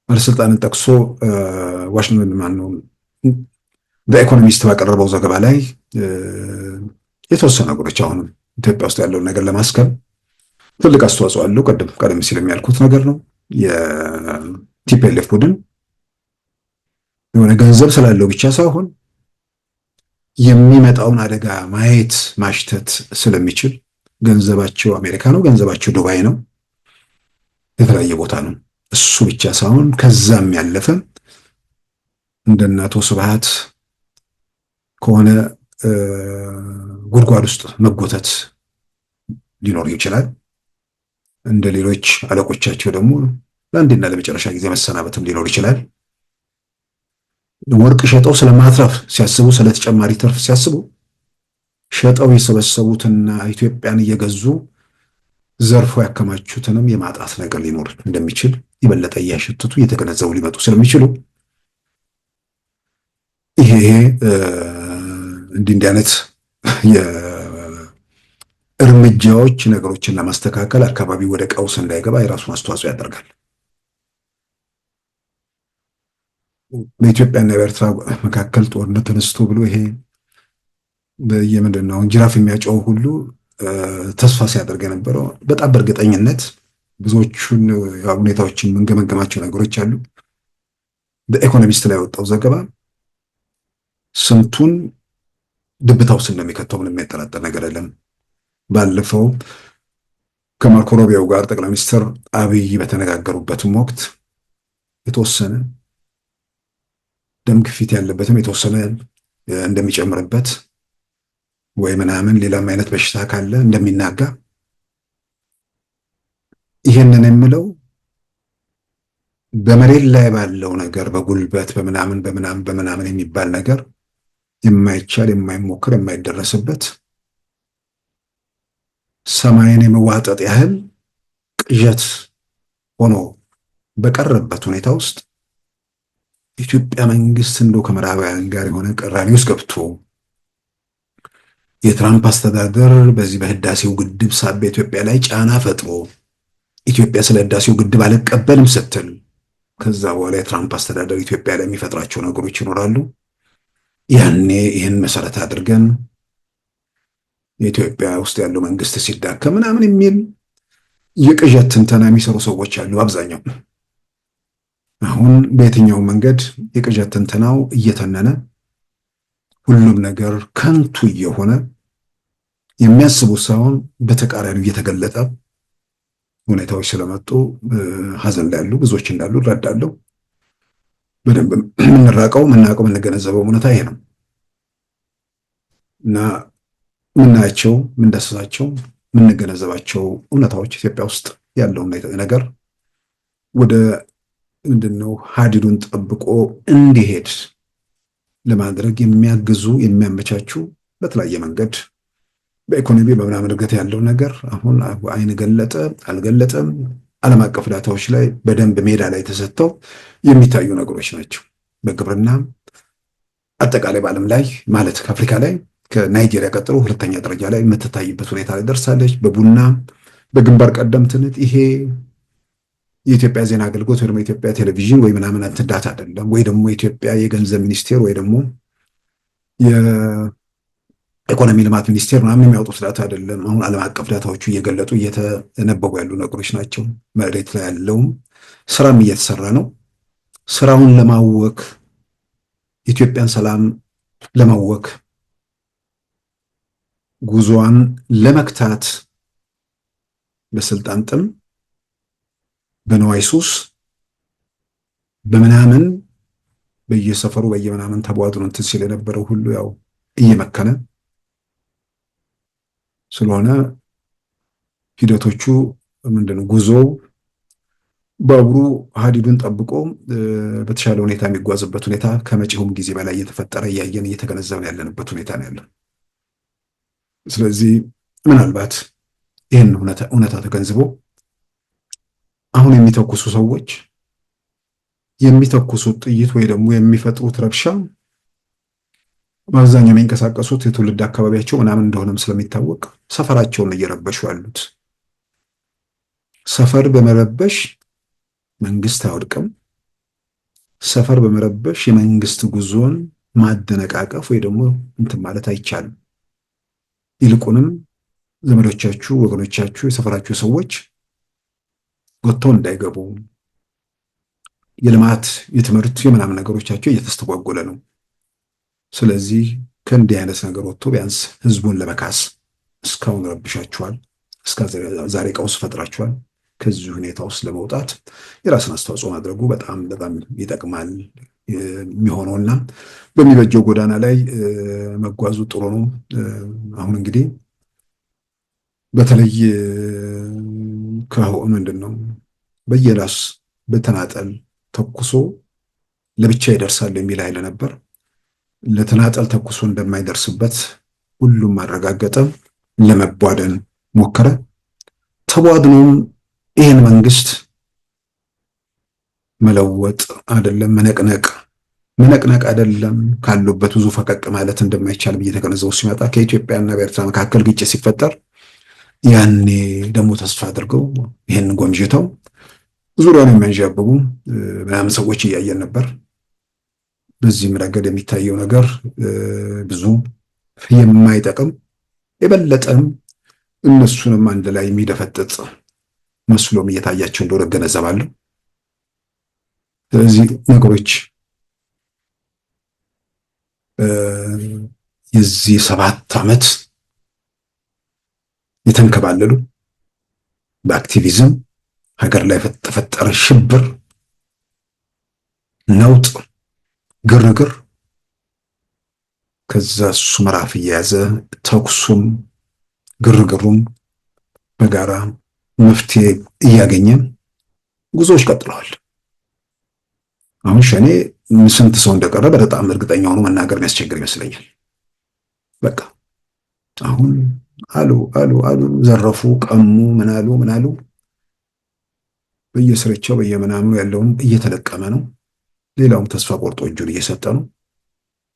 ባለስልጣንን ጠቅሶ ዋሽንግተን በኢኮኖሚስት ባቀረበው ዘገባ ላይ የተወሰኑ ነገሮች አሁንም ኢትዮጵያ ውስጥ ያለውን ነገር ለማስከም ትልቅ አስተዋጽኦ አለው። ቀደም ሲል የሚያልኩት ነገር ነው። የቲፒኤልኤፍ ቡድን የሆነ ገንዘብ ስላለው ብቻ ሳይሆን የሚመጣውን አደጋ ማየት ማሽተት ስለሚችል ገንዘባቸው አሜሪካ ነው፣ ገንዘባቸው ዱባይ ነው፣ የተለያየ ቦታ ነው። እሱ ብቻ ሳይሆን ከዛም ያለፈ እንደነ አቶ ስብሃት ከሆነ ጉድጓድ ውስጥ መጎተት ሊኖር ይችላል። እንደ ሌሎች አለቆቻቸው ደግሞ ለአንዴና ለመጨረሻ ጊዜ መሰናበትም ሊኖር ይችላል። ወርቅ ሸጠው ስለማትረፍ ሲያስቡ፣ ስለተጨማሪ ትርፍ ሲያስቡ ሸጠው የሰበሰቡትና ኢትዮጵያን እየገዙ ዘርፎ ያከማቹትንም የማጣት ነገር ሊኖር እንደሚችል ይበለጠ እያሸተቱ እየተገነዘቡ ሊመጡ ስለሚችሉ ይሄ እንዲህ አይነት እርምጃዎች ነገሮችን ለማስተካከል አካባቢ ወደ ቀውስ እንዳይገባ የራሱን አስተዋጽኦ ያደርጋል። በኢትዮጵያና በኤርትራ መካከል ጦርነት ተነስቶ ብሎ ይሄ በየምንድን ነው ጅራፍ የሚያጨው ሁሉ ተስፋ ሲያደርግ የነበረው በጣም በእርግጠኝነት ብዙዎቹን ሁኔታዎችን የምንገመገማቸው ነገሮች አሉ። በኢኮኖሚስት ላይ ወጣው ዘገባ ስንቱን ድብታ ውስጥ እንደሚከተው ምንም የሚያጠራጥር ነገር የለም። ባለፈው ከማርኮ ሩቢዮ ጋር ጠቅላይ ሚኒስትር አብይ በተነጋገሩበትም ወቅት የተወሰነ ደም ግፊት ያለበትም የተወሰነ እንደሚጨምርበት ወይ ምናምን ሌላም አይነት በሽታ ካለ እንደሚናጋ ይሄንን የምለው በመሬት ላይ ባለው ነገር በጉልበት በምናምን የሚባል ነገር የማይቻል የማይሞክር የማይደረስበት ሰማይን የመዋጠጥ ያህል ቅዠት ሆኖ በቀረበት ሁኔታ ውስጥ ኢትዮጵያ መንግስት እንደው ከምዕራባውያን ጋር የሆነ ቅራኔ ውስጥ ገብቶ የትራምፕ አስተዳደር በዚህ በህዳሴው ግድብ ሳቢያ ኢትዮጵያ ላይ ጫና ፈጥሮ ኢትዮጵያ ስለ ህዳሴው ግድብ አልቀበልም ስትል ከዛ በኋላ የትራምፕ አስተዳደር ኢትዮጵያ ላይ የሚፈጥራቸው ነገሮች ይኖራሉ። ያኔ ይህን መሰረት አድርገን የኢትዮጵያ ውስጥ ያለው መንግስት ሲዳከም ምናምን የሚል የቅዠት ትንተና የሚሰሩ ሰዎች አሉ አብዛኛው። አሁን በየትኛው መንገድ የቅዠት ትንተናው እየተነነ ሁሉም ነገር ከንቱ እየሆነ የሚያስቡት ሳይሆን በተቃራኒው እየተገለጠ ሁኔታዎች ስለመጡ ሀዘን ላይ ያሉ ብዙዎች እንዳሉ እረዳለሁ። በደንብ የምንራቀው የምናውቀው የምንገነዘበው እውነታ ይሄ ነው እና የምናያቸው የምንዳስሳቸው የምንገነዘባቸው እውነታዎች ኢትዮጵያ ውስጥ ያለው ነገር ወደ ምንድነው ሀዲዱን ጠብቆ እንዲሄድ ለማድረግ የሚያግዙ የሚያመቻቹ በተለያየ መንገድ በኢኮኖሚ በምናምን እድገት ያለው ነገር አሁን አይን ገለጠ አልገለጠም ዓለም አቀፍ ዳታዎች ላይ በደንብ ሜዳ ላይ ተሰጥተው የሚታዩ ነገሮች ናቸው። በግብርና አጠቃላይ በዓለም ላይ ማለት ከአፍሪካ ላይ ከናይጄሪያ ቀጥሎ ሁለተኛ ደረጃ ላይ የምትታይበት ሁኔታ ላይ ደርሳለች። በቡና በግንባር ቀደምትነት ይሄ የኢትዮጵያ ዜና አገልግሎት ወይ ደግሞ የኢትዮጵያ ቴሌቪዥን ወይ ምናምን ዳታ አይደለም፣ ወይ ደግሞ የኢትዮጵያ የገንዘብ ሚኒስቴር ወይ ደግሞ የኢኮኖሚ ልማት ሚኒስቴር ምናምን የሚያወጡት ዳታ አይደለም። አሁን ዓለም አቀፍ ዳታዎቹ እየገለጡ እየተነበቡ ያሉ ነገሮች ናቸው። መሬት ላይ ያለውም ስራም እየተሰራ ነው። ስራውን ለማወክ ኢትዮጵያን ሰላም ለማወክ ጉዞዋን ለመክታት በስልጣን ጥም በነዋይ ሱስ በምናምን በየሰፈሩ በየምናምን ተቧድኖ እንትን ሲል የነበረው ሁሉ ያው እየመከነ ስለሆነ ሂደቶቹ ምንድነው ጉዞው ባቡሩ ሀዲዱን ጠብቆ በተሻለ ሁኔታ የሚጓዝበት ሁኔታ ከመጪውም ጊዜ በላይ እየተፈጠረ እያየን እየተገነዘብን ያለንበት ሁኔታ ነው ያለው። ስለዚህ ምናልባት ይህን እውነታ ተገንዝቦ አሁን የሚተኩሱ ሰዎች የሚተኩሱት ጥይት ወይ ደግሞ የሚፈጥሩት ረብሻ በአብዛኛው የሚንቀሳቀሱት የትውልድ አካባቢያቸው ምናምን እንደሆነም ስለሚታወቅ ሰፈራቸውን እየረበሹ ያሉት። ሰፈር በመረበሽ መንግስት አይወድቅም። ሰፈር በመረበሽ የመንግስት ጉዞን ማደነቃቀፍ ወይ ደግሞ እንትን ማለት አይቻልም። ይልቁንም ዘመዶቻችሁ፣ ወገኖቻችሁ፣ የሰፈራችሁ ሰዎች ወጥተው እንዳይገቡ የልማት የትምህርት የምናምን ነገሮቻቸው እየተስተጓጎለ ነው። ስለዚህ ከእንዲህ አይነት ነገር ወጥቶ ቢያንስ ህዝቡን ለመካስ እስካሁን ረብሻችኋል፣ እስከ ዛሬ ቀውስ ፈጥራችኋል። ከዚህ ሁኔታ ውስጥ ለመውጣት የራስን አስተዋጽኦ ማድረጉ በጣም በጣም ይጠቅማል የሚሆነውና በሚበጀው ጎዳና ላይ መጓዙ ጥሩ ነው። አሁን እንግዲህ በተለይ ከአሁን ምንድነው በየራስ በተናጠል ተኩሶ ለብቻ ይደርሳል የሚል ኃይል ነበር። ለተናጠል ተኩሶ እንደማይደርስበት ሁሉም አረጋገጠ። ለመቧደን ሞከረ። ተቧድኖም ይህን መንግስት መለወጥ አይደለም መነቅነቅ አይደለም ካሉበት ብዙ ፈቀቅ ማለት እንደማይቻል እየተገነዘቡ ሲመጣ ከኢትዮጵያና በኤርትራ መካከል ግጭት ሲፈጠር ያኔ ደግሞ ተስፋ አድርገው ይህን ጎምጅተው ዙሪያውን የሚያንዣብቡ ምናምን ሰዎች እያየን ነበር። በዚህም ረገድ የሚታየው ነገር ብዙ የማይጠቅም የበለጠም እነሱንም አንድ ላይ የሚደፈጥጥ መስሎም እየታያቸው እንደሆነ እገነዘባለሁ። ስለዚህ ነገሮች የዚህ 7 ዓመት የተንከባለሉ በአክቲቪዝም ሀገር ላይ ተፈጠረ ሽብር፣ ነውጥ፣ ግርግር ከዛ እሱ ምዕራፍ እየያዘ ተኩሱም ግርግሩም በጋራ መፍትሄ እያገኘ ጉዞዎች ቀጥለዋል። አሁን ሸኔ ስንት ሰው እንደቀረ በጣም እርግጠኛ ሆኖ መናገር የሚያስቸግር ይመስለኛል። በቃ አሁን አሉ ዘረፉ፣ ቀሙ፣ ምናሉ በየስርቻው በየምናምኑ ያለውን እየተለቀመ ነው። ሌላውም ተስፋ ቆርጦ እጁን እየሰጠ ነው።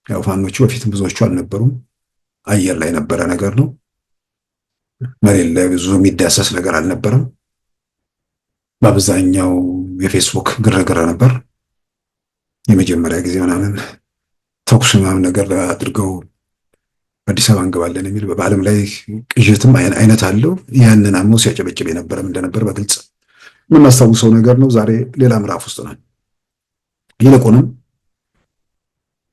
ያው ፋኖቹ በፊትም ብዙዎቹ አልነበሩም። አየር ላይ ነበረ ነገር ነው። መሬት ላይ ብዙ የሚዳሰስ ነገር አልነበረም። በአብዛኛው የፌስቡክ ግርግር ነበር። የመጀመሪያ ጊዜ ምናምን ተኩስ ምናምን ነገር አድርገው አዲስ አበባ እንገባለን የሚል በዓለም ላይ ቅዥትም አይነት አለው። ያንን አምኖ ሲያጨበጭብ የነበረም እንደነበር በግልጽ የምናስታውሰው ነገር ነው። ዛሬ ሌላ ምዕራፍ ውስጥ ነን። ይልቁንም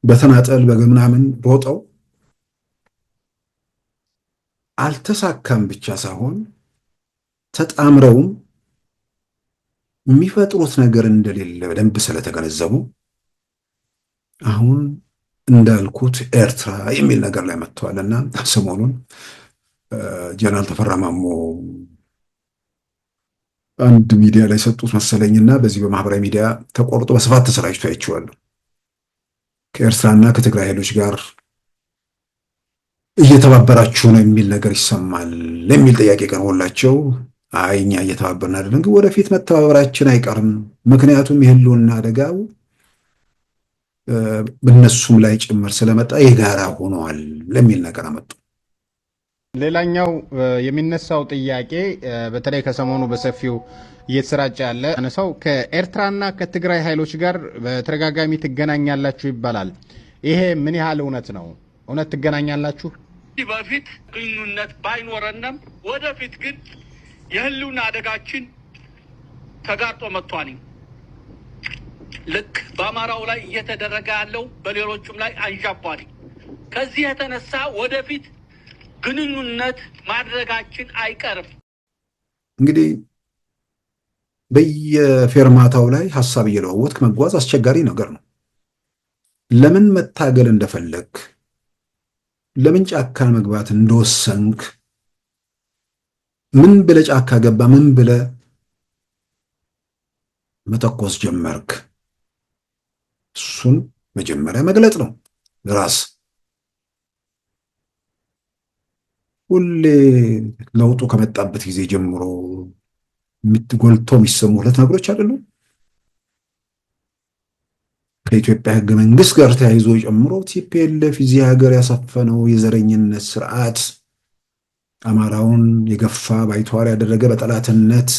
በተናጠል በምናምን ሮጠው አልተሳካም ብቻ ሳይሆን ተጣምረውም የሚፈጥሩት ነገር እንደሌለ በደንብ ስለተገነዘቡ አሁን እንዳልኩት ኤርትራ የሚል ነገር ላይ መጥተዋልና ሰሞኑን ጀነራል ተፈራ ማሞ አንድ ሚዲያ ላይ ሰጡት መሰለኝና በዚህ በማህበራዊ ሚዲያ ተቆርጦ በስፋት ተሰራጭቶ አይቼዋለሁ። ከኤርትራና ከትግራይ ኃይሎች ጋር እየተባበራችሁ ነው የሚል ነገር ይሰማል ለሚል ጥያቄ ቀርቦላቸው አይ እኛ እየተባበርን አይደለም፣ ግን ወደፊት መተባበራችን አይቀርም፣ ምክንያቱም የህልውና አደጋው በእነሱም ላይ ጭምር ስለመጣ የጋራ ሆነዋል ለሚል ነገር አመጡ። ሌላኛው የሚነሳው ጥያቄ በተለይ ከሰሞኑ በሰፊው እየተሰራጨ ያለ አነሳው ከኤርትራና ከትግራይ ኃይሎች ጋር በተደጋጋሚ ትገናኛላችሁ ይባላል። ይሄ ምን ያህል እውነት ነው? እውነት ትገናኛላችሁ? በፊት ግንኙነት ባይኖረንም ወደፊት ግን የህልውና አደጋችን ተጋርጦ መጥቷል። ልክ በአማራው ላይ እየተደረገ ያለው በሌሎቹም ላይ አንዣቧል። ከዚህ የተነሳ ወደፊት ግንኙነት ማድረጋችን አይቀርም። እንግዲህ በየፌርማታው ላይ ሐሳብ እየለዋወጥክ መጓዝ አስቸጋሪ ነገር ነው። ለምን መታገል እንደፈለግ፣ ለምን ጫካ መግባት እንደወሰንክ፣ ምን ብለህ ጫካ ገባ፣ ምን ብለህ መተኮስ ጀመርክ፣ እሱን መጀመሪያ መግለጥ ነው ራስ። ሁሌ ለውጡ ከመጣበት ጊዜ ጀምሮ ጎልቶ የሚሰሙ ሁለት ነገሮች አይደሉም። ከኢትዮጵያ ሕገ መንግስት ጋር ተያይዞ ጨምሮ ቲፒኤልኤፍ እዚህ ሀገር ያሰፈነው የዘረኝነት ስርዓት አማራውን የገፋ ባይተዋር ያደረገ በጠላትነት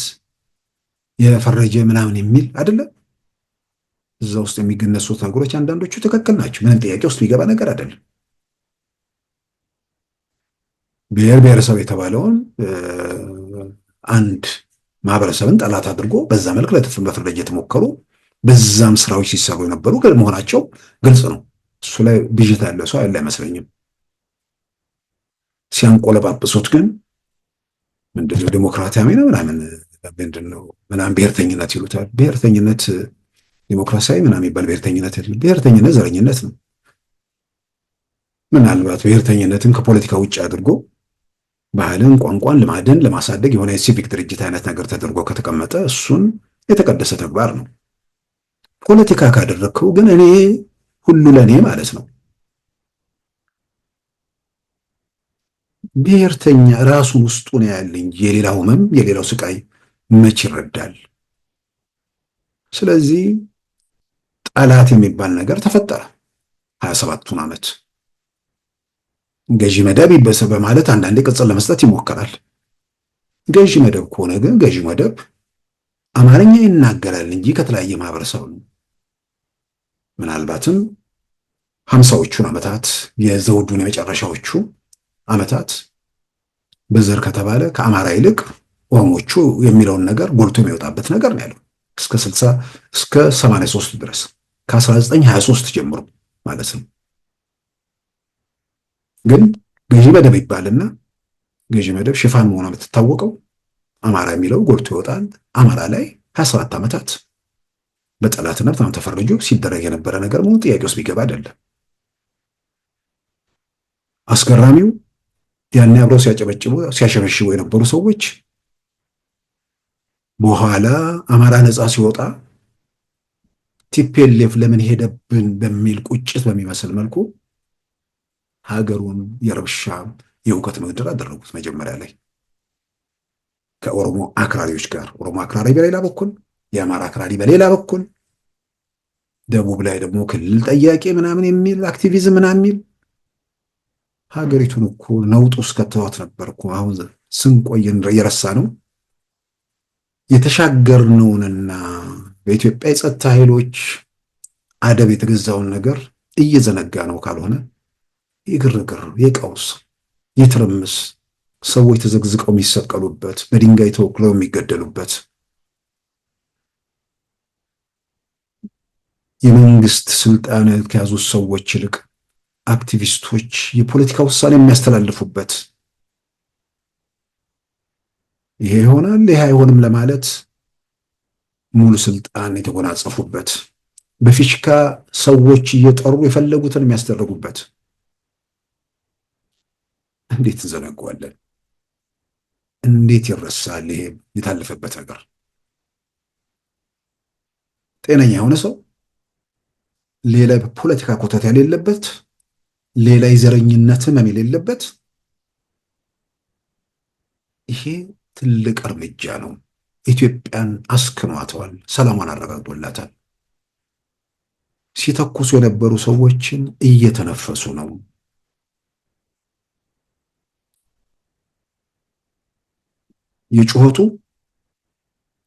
የፈረጀ ምናምን የሚል አይደለም። እዛ ውስጥ የሚገነሱት ነገሮች አንዳንዶቹ ትክክል ናቸው። ምንም ጥያቄ ውስጥ የሚገባ ነገር አይደለም። ብሔር ብሔረሰብ የተባለውን አንድ ማህበረሰብን ጠላት አድርጎ በዛ መልክ ለመፍረድ የተሞከሩ በዛም ስራዎች ሲሰሩ የነበሩ መሆናቸው ግልጽ ነው። እሱ ላይ ብዥታ ያለ ሰው ያለ አይመስለኝም። ሲያንቆለጳጵሱት ግን ምንድነው ዲሞክራሲያዊ ነው ምናምን ምንድነው ምናምን ብሔርተኝነት ይሉታል። ብሔርተኝነት ዲሞክራሲያዊ ምናምን የሚባል ብሔርተኝነት አይደለም። ብሔርተኝነት ዘረኝነት ነው። ምናልባት ብሔርተኝነትን ከፖለቲካ ውጭ አድርጎ ባህልን፣ ቋንቋን፣ ልማድን ለማሳደግ የሆነ የሲቪክ ድርጅት አይነት ነገር ተደርጎ ከተቀመጠ እሱን የተቀደሰ ተግባር ነው። ፖለቲካ ካደረግከው ግን እኔ ሁሉ ለእኔ ማለት ነው። ብሔርተኛ ራሱን ውስጡን ያለ እንጂ የሌላው ህመም የሌላው ስቃይ መች ይረዳል? ስለዚህ ጠላት የሚባል ነገር ተፈጠረ። 27ቱን ዓመት ገዢ መደብ ይበሰ በማለት አንዳንዴ ቅጽል ለመስጠት ይሞከራል። ገዢ መደብ ከሆነ ግን ገዢ መደብ አማርኛ ይናገራል እንጂ ከተለያየ ማህበረሰብ ነው። ምናልባትም 50ዎቹን ዓመታት የዘውዱን የመጨረሻዎቹ ዓመታት በዘር ከተባለ ከአማራ ይልቅ ኦሮሞቹ የሚለውን ነገር ጎልቶ የሚወጣበት ነገር ነው ያለው እስከ 60 እስከ 83 ድረስ ከ1923 ጀምሮ ማለት ነው። ግን ገዢ መደብ ይባልና ገዢ መደብ ሽፋን መሆኗ የምትታወቀው አማራ የሚለው ጎልቶ ይወጣል። አማራ ላይ 27 ዓመታት በጠላትነት ተፈርጆ ሲደረግ የነበረ ነገር መሆኑ ጥያቄ ውስጥ ቢገባ አይደለም። አስገራሚው ያኔ አብረው ሲያጨበጭቡ ሲያሸበሽቡ የነበሩ ሰዎች በኋላ አማራ ነፃ ሲወጣ ቲፒኤልኤፍ ለምን ሄደብን በሚል ቁጭት በሚመስል መልኩ ሀገሩን የረብሻ የእውቀት ምድር አደረጉት። መጀመሪያ ላይ ከኦሮሞ አክራሪዎች ጋር ኦሮሞ አክራሪ በሌላ በኩል የአማራ አክራሪ በሌላ በኩል ደቡብ ላይ ደግሞ ክልል ጠያቄ ምናምን የሚል አክቲቪዝም ምናምን የሚል ሀገሪቱን እኮ ነውጥ ውስጥ ከተዋት ነበር እኮ። አሁን ስንቆይ የረሳ ነው የተሻገርነውንና በኢትዮጵያ የጸጥታ ኃይሎች አደብ የተገዛውን ነገር እየዘነጋ ነው። ካልሆነ የግርግር የቀውስ የትርምስ ሰዎች ተዘግዝቀው የሚሰቀሉበት በድንጋይ ተወክለው የሚገደሉበት የመንግስት ስልጣን ከያዙት ሰዎች ይልቅ አክቲቪስቶች የፖለቲካ ውሳኔ የሚያስተላልፉበት ይሄ ይሆናል ይሄ አይሆንም ለማለት ሙሉ ስልጣን የተጎናጸፉበት በፊሽካ ሰዎች እየጠሩ የፈለጉትን የሚያስደርጉበት እንዴት እንዘነጋዋለን? እንዴት ይረሳል? ይሄ የታለፈበት ነገር። ጤነኛ የሆነ ሰው ሌላ ፖለቲካ ኮተት የሌለበት ሌላ የዘረኝነት ህመም የሌለበት ይሄ ትልቅ እርምጃ ነው። ኢትዮጵያን አስክኗታል፣ ሰላሟን አረጋግጦላታል። ሲተኩሱ የነበሩ ሰዎችን እየተነፈሱ ነው። የጩኸቱ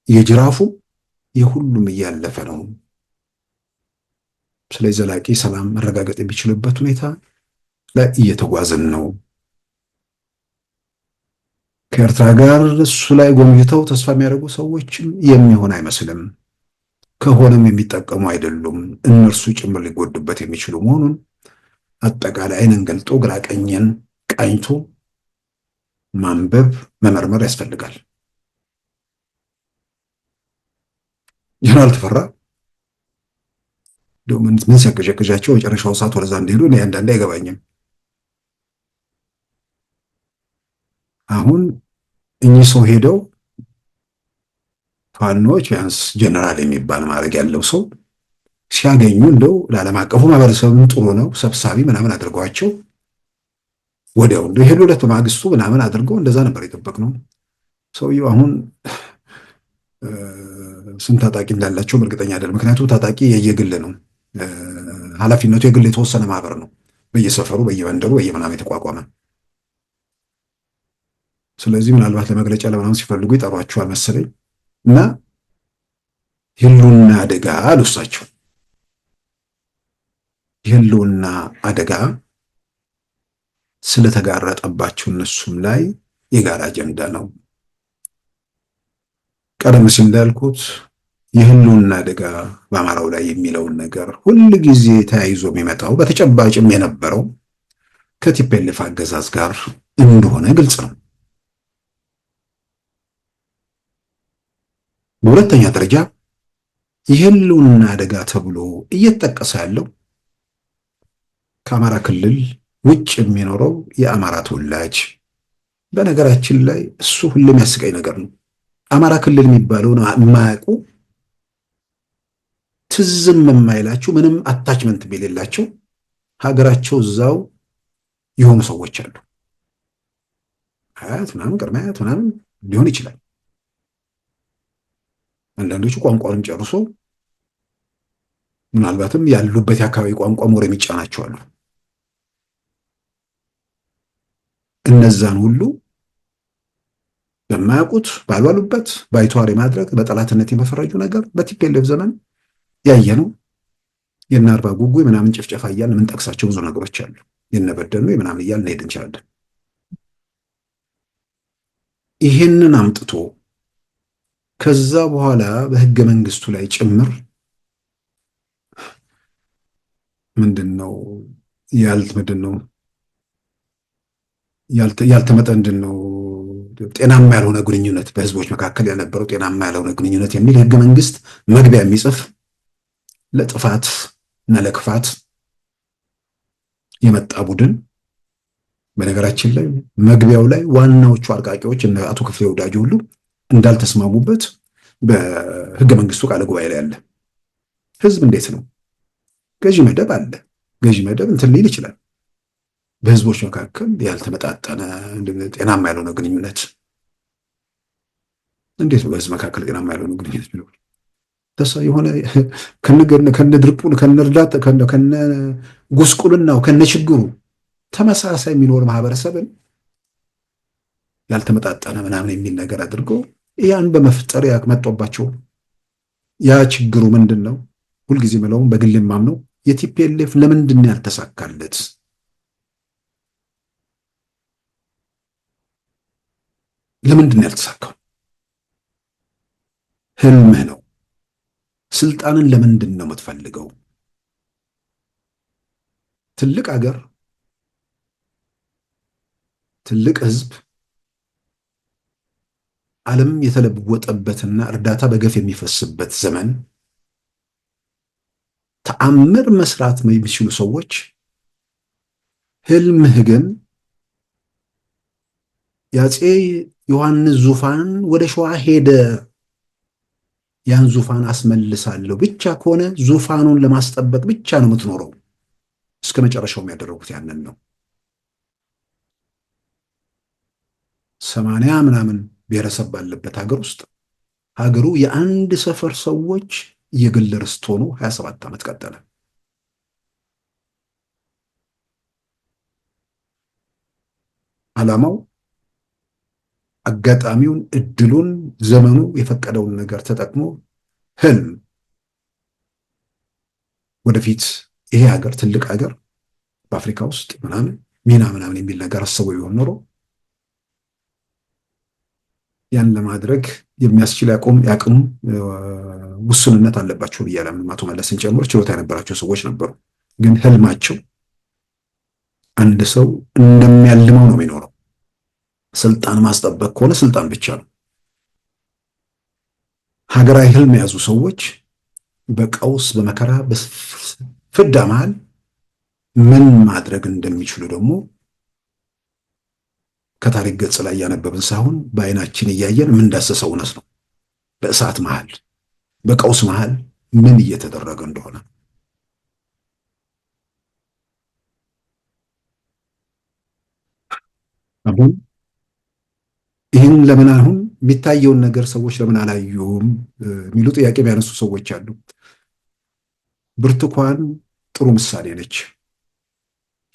የጅራፉ የሁሉም እያለፈ ነው። ስለዚህ ዘላቂ ሰላም መረጋገጥ የሚችልበት ሁኔታ ላይ እየተጓዝን ነው። ከኤርትራ ጋር እሱ ላይ ጎምጅተው ተስፋ የሚያደርጉ ሰዎችም የሚሆን አይመስልም። ከሆነም የሚጠቀሙ አይደሉም። እነርሱ ጭምር ሊጎዱበት የሚችሉ መሆኑን አጠቃላይ ዓይንን ገልጦ ግራ ቀኝን ቃኝቶ ማንበብ መመርመር ያስፈልጋል። ጀነራል ተፈራ ምን ሲያቀዠቅዣቸው የመጨረሻው ሰዓት ወደዛ እንደሄዱ እኔ አንዳንዴ አይገባኝም። አሁን እኚህ ሰው ሄደው ፋኖች ቢያንስ ጀነራል የሚባል ማድረግ ያለው ሰው ሲያገኙ እንደው ለዓለም አቀፉ ማህበረሰብም ጥሩ ነው ሰብሳቢ ምናምን አድርገዋቸው ወዲያው እንደው ሄዶ ዕለት በማግስቱ ምናምን አድርገው እንደዛ ነበር የጠበቅነው። ሰውየው አሁን ስንት ታጣቂ እንዳላቸው እርግጠኛ አይደለም። ምክንያቱም ታጣቂ የየግል ነው፣ ኃላፊነቱ የግል የተወሰነ ማህበር ነው፣ በየሰፈሩ በየመንደሩ በየምናምን የተቋቋመ። ስለዚህ ምናልባት ለመግለጫ ለምናምን ሲፈልጉ ይጠሯቸዋል መሰለኝ እና የህልውና አደጋ አሉ እሳቸው። የህልውና አደጋ ስለተጋረጠባቸው እነሱም ላይ የጋራ አጀንዳ ነው። ቀደም ሲል እንዳልኩት የህልውና አደጋ በአማራው ላይ የሚለውን ነገር ሁል ጊዜ ተያይዞ የሚመጣው በተጨባጭም የነበረው ከቲፒኤልኤፍ አገዛዝ ጋር እንደሆነ ግልጽ ነው። በሁለተኛ ደረጃ የህልውና አደጋ ተብሎ እየተጠቀሰ ያለው ከአማራ ክልል ውጭ የሚኖረው የአማራ ተወላጅ፣ በነገራችን ላይ እሱ ሁሉም ያስቀኝ ነገር ነው። አማራ ክልል የሚባለውን የማያውቁ ትዝም የማይላቸው ምንም አታችመንት የሌላቸው ሀገራቸው እዛው የሆኑ ሰዎች አሉ። አያት ምናምን ቅድመ አያት ምናምን ሊሆን ይችላል። አንዳንዶቹ ቋንቋንም ጨርሶ ምናልባትም ያሉበት የአካባቢ ቋንቋ ሞር የሚጫናቸው አሉ። እነዛን ሁሉ በማያውቁት ባልዋሉበት ባይተዋር የማድረግ በጠላትነት የመፈረጁ ነገር በቲፒኤልኤፍ ዘመን ያየነው የእነ አርባ ጉጉ ምናምን ጭፍጨፋ እያልን የምንጠቅሳቸው ብዙ ነገሮች አሉ። የነበደኑ ምናምን እያልን እንሄድ እንችላለን። ይሄንን አምጥቶ ከዛ በኋላ በህገ መንግስቱ ላይ ጭምር ምንድነው ጤናማ ያልሆነ ግንኙነት በህዝቦች መካከል የነበረው ጤናማ ያልሆነ ግንኙነት የሚል ህገ መንግስት መግቢያ የሚጽፍ ለጥፋት እና ለክፋት የመጣ ቡድን። በነገራችን ላይ መግቢያው ላይ ዋናዎቹ አርቃቂዎች እነ አቶ ክፍሌ ወዳጅ ሁሉ እንዳልተስማሙበት በህገ መንግስቱ ቃለ ጉባኤ ላይ አለ። ህዝብ እንዴት ነው? ገዢ መደብ አለ። ገዢ መደብ እንትን ሊል ይችላል። በህዝቦች መካከል ያልተመጣጠነ ጤናማ ያልሆነ ግንኙነት እንዴት ነው? በህዝብ መካከል ጤናማ ያልሆነ ግንኙነት ቢኖር የሆነ ከነድርቁን ከነርዳት ከነ ጉስቁልናው ከነችግሩ ተመሳሳይ የሚኖር ማህበረሰብን ያልተመጣጠነ ምናምን የሚል ነገር አድርጎ ያን በመፍጠር ያመጣባቸው ያ ችግሩ ምንድን ነው? ሁልጊዜ ምለውም በግል የማምነው የቲፒኤልኤፍ ለምንድን ነው ያልተሳካለት? ለምንድን ነው ያልተሳካው? ህልምህ ነው። ስልጣንን ለምንድን ነው የምትፈልገው? ትልቅ አገር፣ ትልቅ ህዝብ፣ ዓለም የተለወጠበትና እርዳታ በገፍ የሚፈስበት ዘመን ተአምር መስራት የሚችሉ ሰዎች ህልምህ ግን የአፄ ዮሐንስ ዙፋን ወደ ሸዋ ሄደ፣ ያን ዙፋን አስመልሳለሁ ብቻ ከሆነ ዙፋኑን ለማስጠበቅ ብቻ ነው የምትኖረው። እስከ መጨረሻው የሚያደረጉት ያንን ነው። 80 ምናምን ብሔረሰብ ባለበት ሀገር ውስጥ ሀገሩ የአንድ ሰፈር ሰዎች የግል ርስት ሆኖ 27 ዓመት ቀጠለ። ዓላማው አጋጣሚውን፣ እድሉን፣ ዘመኑ የፈቀደውን ነገር ተጠቅሞ ህልም ወደፊት ይሄ ሀገር ትልቅ ሀገር በአፍሪካ ውስጥ ምናምን ሚና ምናምን የሚል ነገር አስበው ቢሆን ኖሮ ያን ለማድረግ የሚያስችል ያቅም ውስንነት አለባቸው ብዬ አላምንም። አቶ መለስን ጨምሮ ችሎታ የነበራቸው ሰዎች ነበሩ። ግን ህልማቸው አንድ ሰው እንደሚያልመው ነው የሚኖረው። ስልጣን ማስጠበቅ ከሆነ ስልጣን ብቻ ነው። ሀገራዊ ህልም የያዙ ሰዎች በቀውስ በመከራ በፍዳ መሃል ምን ማድረግ እንደሚችሉ ደግሞ ከታሪክ ገጽ ላይ ያነበብን ሳይሆን በአይናችን እያየን የምንዳሰሰው እውነት ነው። በእሳት መሃል በቀውስ መሃል ምን እየተደረገ እንደሆነ አሁን ይህን ለምን አሁን የሚታየውን ነገር ሰዎች ለምን አላዩም የሚሉ ጥያቄ የሚያነሱ ሰዎች አሉ። ብርቱካን ጥሩ ምሳሌ ነች።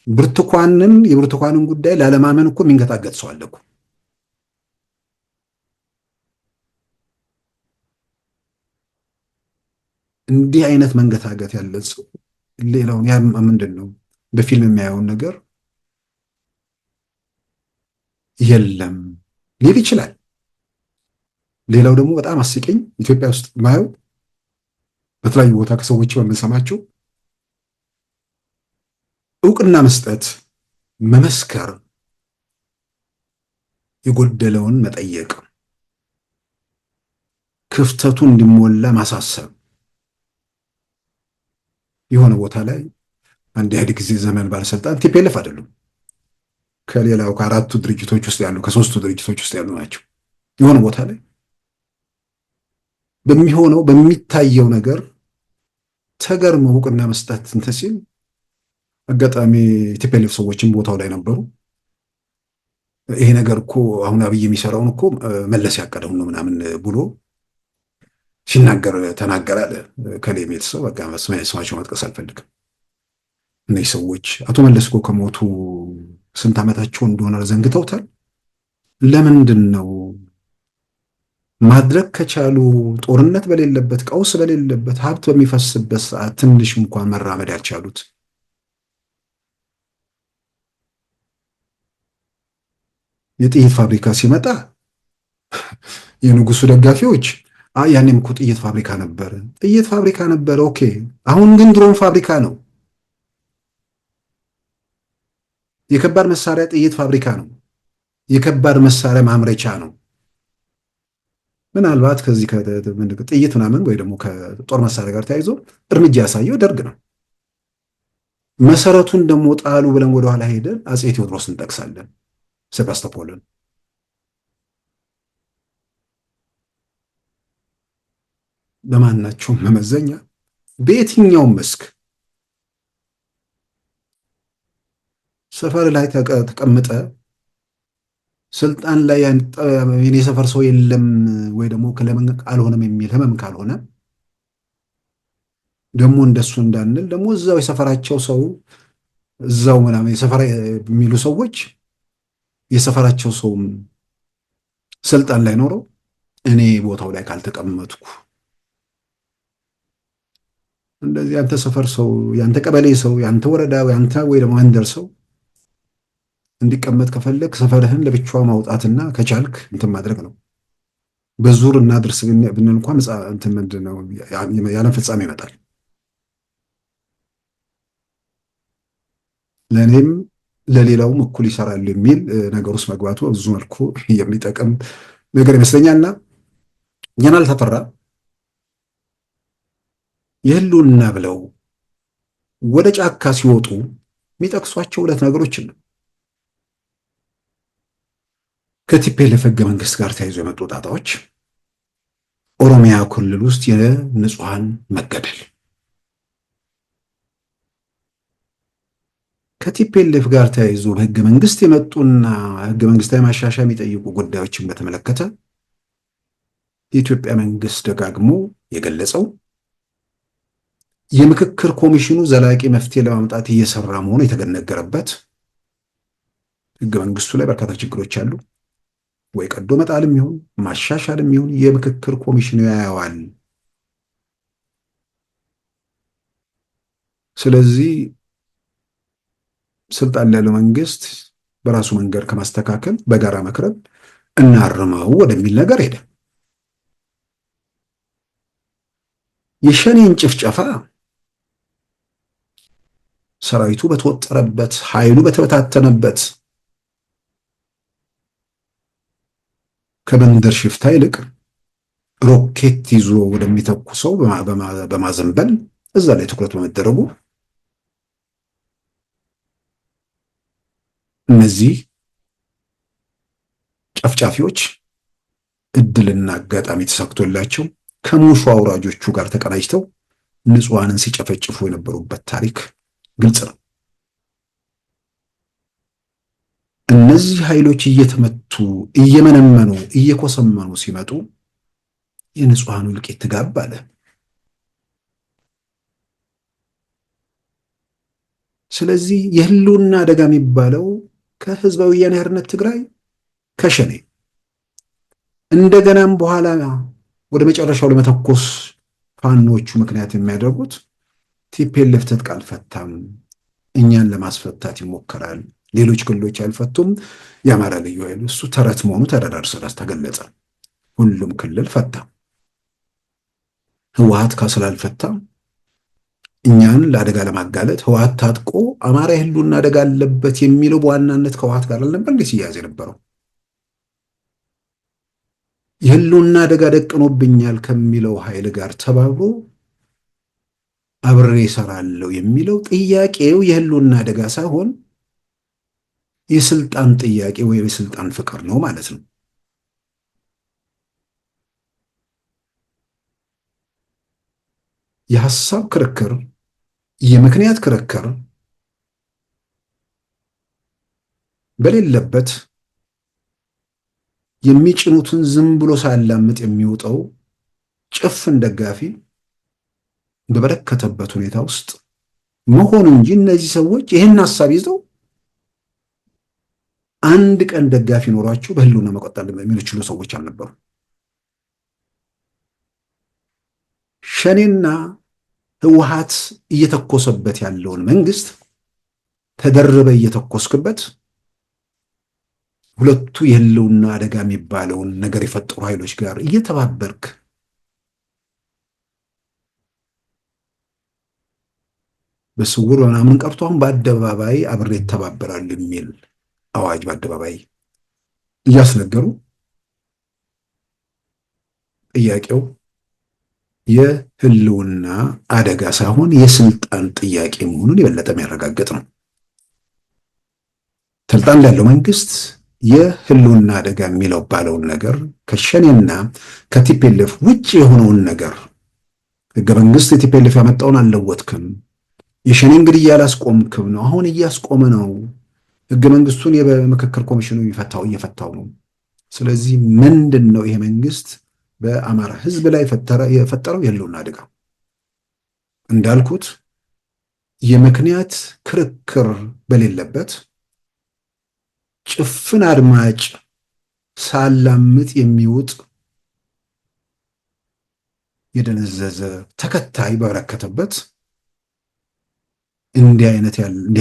የብርቱካንን ጉዳይ ላለማመን እኮ የሚንገታገጥ ሰው አለ እኮ። እንዲህ አይነት መንገታገት ያለን ሰው ሌላውን ያ ምንድን ነው በፊልም የሚያየውን ነገር የለም ሊል ይችላል። ሌላው ደግሞ በጣም አስቂኝ ኢትዮጵያ ውስጥ ማየው በተለያዩ ቦታ ከሰዎች በምንሰማቸው እውቅና መስጠት፣ መመስከር፣ የጎደለውን መጠየቅ፣ ክፍተቱ እንዲሞላ ማሳሰብ። የሆነ ቦታ ላይ አንድ ኢህአዴግ ጊዜ ዘመን ባለስልጣን ቲፒኤልኤፍ አይደሉም፣ ከሌላው ከአራቱ ድርጅቶች ውስጥ ያሉ ከሶስቱ ድርጅቶች ውስጥ ያሉ ናቸው። የሆነ ቦታ ላይ በሚሆነው በሚታየው ነገር ተገርመው እውቅና መስጠት እንትን ሲል አጋጣሚ ቲፒኤልኤፍ ሰዎችን ቦታው ላይ ነበሩ። ይሄ ነገር እኮ አሁን አብይ የሚሰራውን እኮ መለስ ያቀደውን ነው ምናምን ብሎ ሲናገር ተናገረ አለ ከሌሜት ሰው። በቃ ስማቸው መጥቀስ አልፈልግም። እነዚህ ሰዎች አቶ መለስ እኮ ከሞቱ ስንት ዓመታቸው እንደሆነ ዘንግተውታል። ለምንድን ነው ማድረግ ከቻሉ ጦርነት በሌለበት ቀውስ በሌለበት ሀብት በሚፈስበት ሰዓት ትንሽ እንኳን መራመድ ያልቻሉት የጥይት ፋብሪካ ሲመጣ የንጉሱ ደጋፊዎች ያኔም እኮ ጥይት ፋብሪካ ነበረ፣ ኦኬ፣ አሁን ግን ድሮን ፋብሪካ ነው። የከባድ መሳሪያ ጥይት ፋብሪካ ነው። የከባድ መሳሪያ ማምረቻ ነው። ምናልባት ከዚህ ጥይት ምናምን ወይ ደግሞ ከጦር መሳሪያ ጋር ተያይዞ እርምጃ ያሳየው ደርግ ነው። መሰረቱን ደግሞ ጣሉ ብለን ወደኋላ ሄደን አፄ ቴዎድሮስ እንጠቅሳለን፣ ሴባስቶፖልን። በማናቸውም መመዘኛ በየትኛውም መስክ ሰፈር ላይ ተቀምጠ ስልጣን ላይ የኔ ሰፈር ሰው የለም ወይ ደግሞ ለምን አልሆነም የሚል ህመም ካልሆነ ደግሞ እንደሱ እንዳንል ደግሞ እዛው የሰፈራቸው ሰው እዛው ምናምን የሰፈራ የሚሉ ሰዎች የሰፈራቸው ሰውም ስልጣን ላይ ኖረው እኔ ቦታው ላይ ካልተቀመጥኩ እንደዚህ ያንተ ሰፈር ሰው ያንተ ቀበሌ ሰው ያንተ ወረዳ ያንተ ወይ ደግሞ መንደር ሰው እንዲቀመጥ ከፈለክ ሰፈርህን ለብቻዋ ማውጣትና ከቻልክ እንትን ማድረግ ነው። በዙር እና ድርስ ብንል እንኳን እንትን ምንድነው ያለም ፍጻሜ ይመጣል። ለእኔም ለሌላውም እኩል ይሰራል የሚል ነገር ውስጥ መግባቱ ብዙ መልኩ የሚጠቅም ነገር ይመስለኛልና ጀነራል ተፈራ የህልውና ብለው ወደ ጫካ ሲወጡ የሚጠቅሷቸው ሁለት ነገሮችን ነው። ከቲፒኤልኤፍ ህገ መንግስት ጋር ተያይዞ የመጡ ጣጣዎች፣ ኦሮሚያ ክልል ውስጥ የንጹሃን መገደል። ከቲፒኤልኤፍ ጋር ተያይዞ በህገ መንግስት የመጡና ህገ መንግስታዊ ማሻሻያ የሚጠይቁ ጉዳዮችን በተመለከተ የኢትዮጵያ መንግስት ደጋግሞ የገለጸው የምክክር ኮሚሽኑ ዘላቂ መፍትሄ ለማምጣት እየሰራ መሆኑ የተገነገረበት፣ ህገ መንግስቱ ላይ በርካታ ችግሮች አሉ፣ ወይ ቀዶ መጣልም ይሁን ማሻሻልም ይሁን የምክክር ኮሚሽኑ ያየዋል። ስለዚህ ስልጣን ላይ ያለው መንግስት በራሱ መንገድ ከማስተካከል በጋራ መክረብ እናርመው ወደሚል ነገር ሄደ። የሸኔን ጭፍጨፋ ሰራዊቱ በተወጠረበት ኃይሉ በተበታተነበት ከመንደር ሽፍታ ይልቅ ሮኬት ይዞ ወደሚተኩሰው በማዘንበል እዛ ላይ ትኩረት በመደረጉ እነዚህ ጨፍጫፊዎች እድልና አጋጣሚ ተሳክቶላቸው ከሙሾ አውራጆቹ ጋር ተቀናጅተው ንጹሃንን ሲጨፈጭፉ የነበሩበት ታሪክ ግልጽ ነው። እነዚህ ኃይሎች እየተመቱ እየመነመኑ እየኮሰመኑ ሲመጡ የንጹሃኑ እልቂት ጋብ አለ። ስለዚህ የህልውና አደጋ የሚባለው ከህዝባዊ ወያነ ሓርነት ትግራይ ከሸኔ እንደገናም በኋላ ወደ መጨረሻው ለመተኮስ ፋኖቹ ምክንያት የሚያደርጉት ቲፒኤልኤፍ ትጥቅ አልፈታም፣ እኛን ለማስፈታት ይሞከራል፣ ሌሎች ክልሎች አልፈቱም፣ የአማራ ልዩ ኃይል እሱ ተረት መሆኑ ተደራርሰላስ ተገለጸ። ሁሉም ክልል ፈታ። ህወሓት ካስላልፈታ እኛን ለአደጋ ለማጋለጥ ህወሓት ታጥቆ አማራ የህልውና አደጋ አለበት የሚለው በዋናነት ከህወሓት ጋር አልነበር እንዴ ሲያዝ የነበረው? የህልውና አደጋ ደቅኖብኛል ከሚለው ኃይል ጋር ተባብሮ አብሬ እሰራለሁ የሚለው ጥያቄው የህልውና አደጋ ሳይሆን የስልጣን ጥያቄ ወይም የስልጣን ፍቅር ነው ማለት ነው። የሐሳብ ክርክር፣ የምክንያት ክርክር በሌለበት የሚጭኑትን ዝም ብሎ ሳያላምጥ የሚወጣው ጭፍን ደጋፊ በበረከተበት ሁኔታ ውስጥ መሆኑ እንጂ እነዚህ ሰዎች ይህን ሐሳብ ይዘው አንድ ቀን ደጋፊ ኖሯቸው በህልውና መቆጠር የሚችሉ ሰዎች አልነበሩ። ሸኔና ህወሓት እየተኮሰበት ያለውን መንግስት ተደርበ እየተኮስክበት ሁለቱ የህልውና አደጋ የሚባለውን ነገር የፈጠሩ ኃይሎች ጋር እየተባበርክ በስውር ምናምን ቀርቶ አሁን በአደባባይ አብሬ ይተባበራል የሚል አዋጅ በአደባባይ እያስነገሩ ጥያቄው የህልውና አደጋ ሳይሆን የስልጣን ጥያቄ መሆኑን የበለጠ የሚያረጋግጥ ነው። ስልጣን ያለው መንግስት የህልውና አደጋ የሚለው ባለውን ነገር ከሸኔና ከቲፒኤልኤፍ ውጭ የሆነውን ነገር ህገ መንግስት የቲፒኤልኤፍ ያመጣውን አልለወጥክም፣ የሸኔን ግድያ አላስቆምክም ነው። አሁን እያስቆመ ነው። ህገ መንግስቱን የምክክር ኮሚሽኑ እየፈታው ነው። ስለዚህ ምንድን ነው ይሄ መንግስት በአማራ ህዝብ ላይ የፈጠረው የህልውና አደጋ? እንዳልኩት የምክንያት ክርክር በሌለበት ጭፍን አድማጭ ሳላምጥ የሚውጥ የደነዘዘ ተከታይ በረከተበት እንዲህ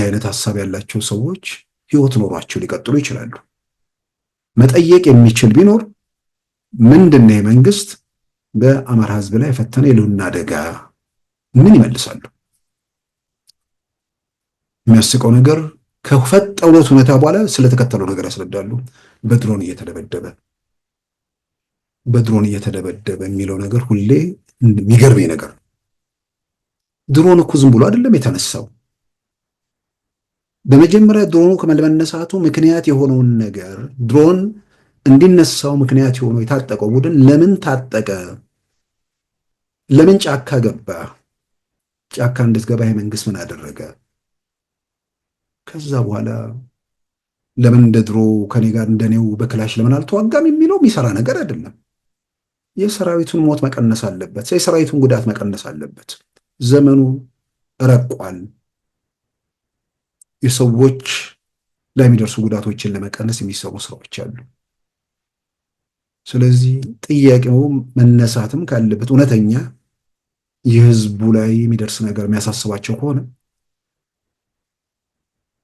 አይነት ሐሳብ ያላቸው ሰዎች ህይወት ኖሯቸው ሊቀጥሉ ይችላሉ። መጠየቅ የሚችል ቢኖር ምንድነው መንግስት በአማራ ህዝብ ላይ የፈተነ የህልውና አደጋ ምን ይመልሳሉ? የሚያስቀው ነገር ከፈጠሩት ሁኔታ በኋላ ስለተከተለው ነገር ያስረዳሉ። በድሮን እየተደበደበ የሚለው ነገር ሁሌ የሚገርመኝ ነገር። ድሮን እኮ ዝም ብሎ አይደለም የተነሳው። በመጀመሪያ ድሮኑ ከመነሳቱ ምክንያት የሆነውን ነገር ድሮን እንዲነሳው ምክንያት የሆነው የታጠቀው ቡድን ለምን ታጠቀ? ለምን ጫካ ገባ? ጫካ እንድትገባ ይሄ መንግስት ምን አደረገ? ከዛ በኋላ ለምን እንደ ድሮ ከኔ ጋር እንደኔው በክላሽ ለምን አልተዋጋም የሚለው የሚሰራ ነገር አይደለም። የሰራዊቱን ሞት መቀነስ አለበት። የሰራዊቱን ጉዳት መቀነስ አለበት። ዘመኑ ረቋል። የሰዎች ላይ የሚደርሱ ጉዳቶችን ለመቀነስ የሚሰሩ ስራዎች አሉ። ስለዚህ ጥያቄው መነሳትም ካለበት እውነተኛ የህዝቡ ላይ የሚደርስ ነገር የሚያሳስባቸው ከሆነ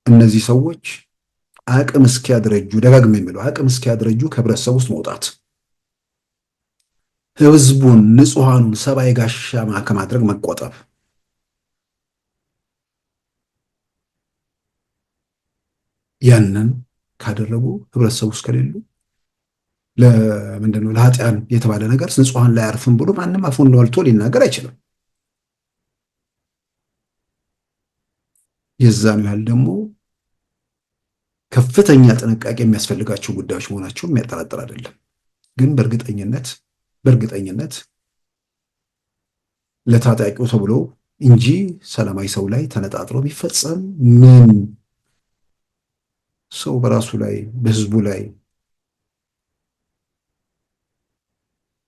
እነዚህ ሰዎች አቅም እስኪያድረጁ፣ ደጋግሜ የሚለው አቅም እስኪያድረጁ ከህብረተሰብ ውስጥ መውጣት፣ ህዝቡን ንጹሐኑን ሰብአዊ ጋሻ ከማድረግ መቆጠብ፣ ያንን ካደረጉ ህብረተሰብ ውስጥ ከሌሉ ለምንድነው ለኃጢአን የተባለ ነገር ንጹሐን ላይ አርፍም ብሎ ማንም አፉን ሞልቶ ሊናገር አይችልም። የዛን ያህል ደግሞ ከፍተኛ ጥንቃቄ የሚያስፈልጋቸው ጉዳዮች መሆናቸው የሚያጠራጥር አይደለም። ግን በእርግጠኝነት ለታጣቂው ተብሎ እንጂ ሰላማዊ ሰው ላይ ተነጣጥሮ ቢፈጸም ምን ሰው በራሱ ላይ በህዝቡ ላይ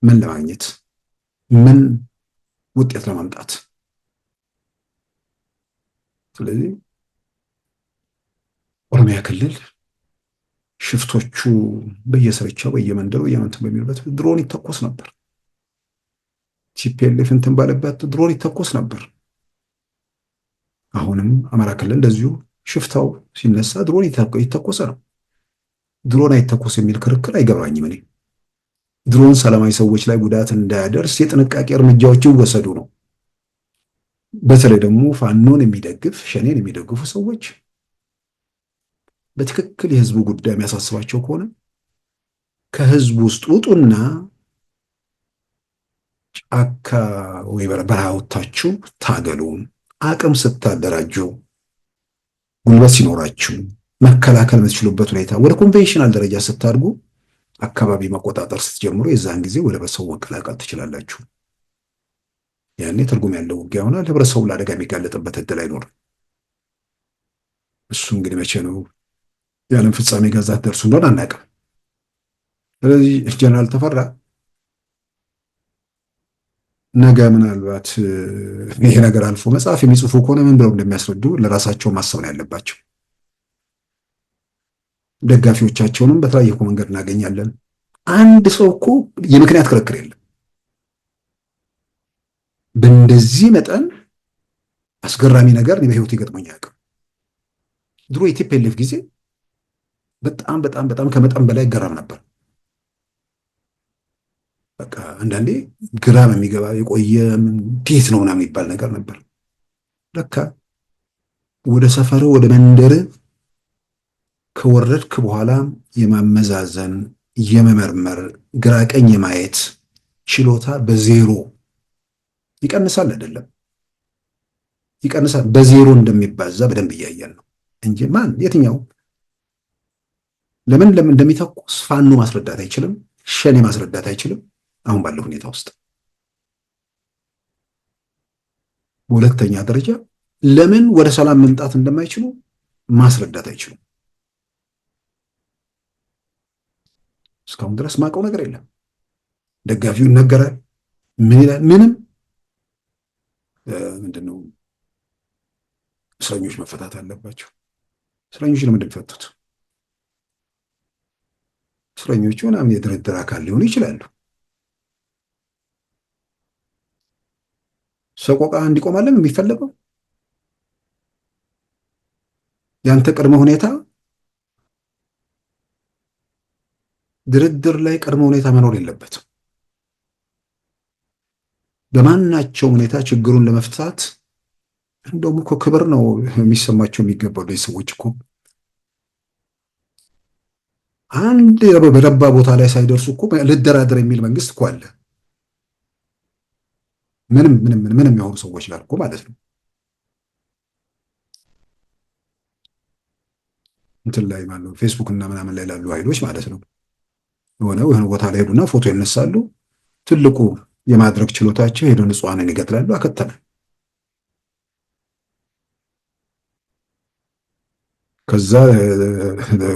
ምን ለማግኘት ምን ውጤት ለማምጣት? ስለዚህ ኦሮሚያ ክልል ሽፍቶቹ በየስርቻው በየመንደሩ የመንተን በሚሉበት ድሮን ይተኮስ ነበር። ቲፒኤልኤፍ እንትን ባለበት ድሮን ይተኮስ ነበር። አሁንም አማራ ክልል እንደዚሁ ሽፍታው ሲነሳ ድሮን ይተኮሰ ነው። ድሮን አይተኮስ የሚል ክርክር አይገባኝም እኔ። ድሮን ሰላማዊ ሰዎች ላይ ጉዳት እንዳያደርስ የጥንቃቄ እርምጃዎች ይወሰዱ ነው። በተለይ ደግሞ ፋኖን የሚደግፍ ሸኔን የሚደግፉ ሰዎች በትክክል የህዝቡ ጉዳይ የሚያሳስባቸው ከሆነ ከህዝቡ ውስጥ ውጡና ጫካ ወይ በረሃ ወጥታችሁ ታገሉ። አቅም ስታደራጁ፣ ጉልበት ሲኖራችሁ፣ መከላከል የምትችሉበት ሁኔታ ወደ ኮንቬንሽናል ደረጃ ስታድጉ፣ አካባቢ መቆጣጠር ስትጀምሩ የዛን ጊዜ ወደ ህብረተሰቡ መቀላቀል ትችላላችሁ። ያኔ ትርጉም ያለው ውጊያ ይሆናል። ህብረተሰቡ ለአደጋ የሚጋለጥበት እድል አይኖርም። እሱ እንግዲህ መቼ ነው የዓለም ፍጻሜ ገዛት ደርሱ እንደሆነ አናውቅም። ስለዚህ ጀነራል ተፈራ ነገ ምናልባት ይሄ ነገር አልፎ መጽሐፍ የሚጽፉ ከሆነ ምን ብለው እንደሚያስረዱ ለራሳቸው ማሰብ ነው ያለባቸው። ደጋፊዎቻቸውንም በተለያየ መንገድ እናገኛለን። አንድ ሰው እኮ የምክንያት ክርክር የለም። በእንደዚህ መጠን አስገራሚ ነገር እኔ በህይወት ይገጥሞኝ አያውቅም። ድሮ የቲፒኤልኤፍ ጊዜ በጣም በጣም በጣም ከመጠን በላይ ገራም ነበር። በቃ አንዳንዴ ግራም የሚገባ የቆየ ፒት ነው ምናምን የሚባል ነገር ነበር። ለካ ወደ ሰፈር ወደ መንደር ከወረድክ በኋላ የማመዛዘን የመመርመር ግራ ቀኝ የማየት ችሎታ በዜሮ ይቀንሳል። አይደለም ይቀንሳል፣ በዜሮ እንደሚባዛ በደንብ እያየን ነው እንጂ ማን የትኛው ለምን እንደሚተኩስ ፋኖ ማስረዳት አይችልም፣ ሸኔ ማስረዳት አይችልም። አሁን ባለው ሁኔታ ውስጥ በሁለተኛ ደረጃ ለምን ወደ ሰላም መምጣት እንደማይችሉ ማስረዳት አይችሉም። እስካሁን ድረስ ማውቀው ነገር የለም። ደጋፊው ይነገራል፣ ምን ይላል? ምንም ምንድነው? እስረኞች መፈታት አለባቸው። እስረኞች ለምንድን ነው የሚፈቱት? እስረኞቹ ምናምን የድርድር አካል ሊሆኑ ይችላሉ። ሰቆቃ እንዲቆማለን የሚፈለገው ያንተ ቅድመ ሁኔታ ድርድር ላይ ቅድመ ሁኔታ መኖር የለበትም። በማናቸው ሁኔታ ችግሩን ለመፍታት እንደውም እኮ ክብር ነው የሚሰማቸው የሚገባው ሰዎች እኮ አንድ በረባ ቦታ ላይ ሳይደርሱ እኮ ልደራደር የሚል መንግስት እኮ አለ። ምንም የሆኑ ሰዎች ጋር እኮ ማለት ነው። እንትን ላይ ማለት ነው ፌስቡክ እና ምናምን ላይ ላሉ ኃይሎች ማለት ነው የሆነ ቦታ ላይ ሄዱና ፎቶ ይነሳሉ። ትልቁ የማድረግ ችሎታቸው ሄዶ ንጹሃንን ይገድላሉ። አከተመ።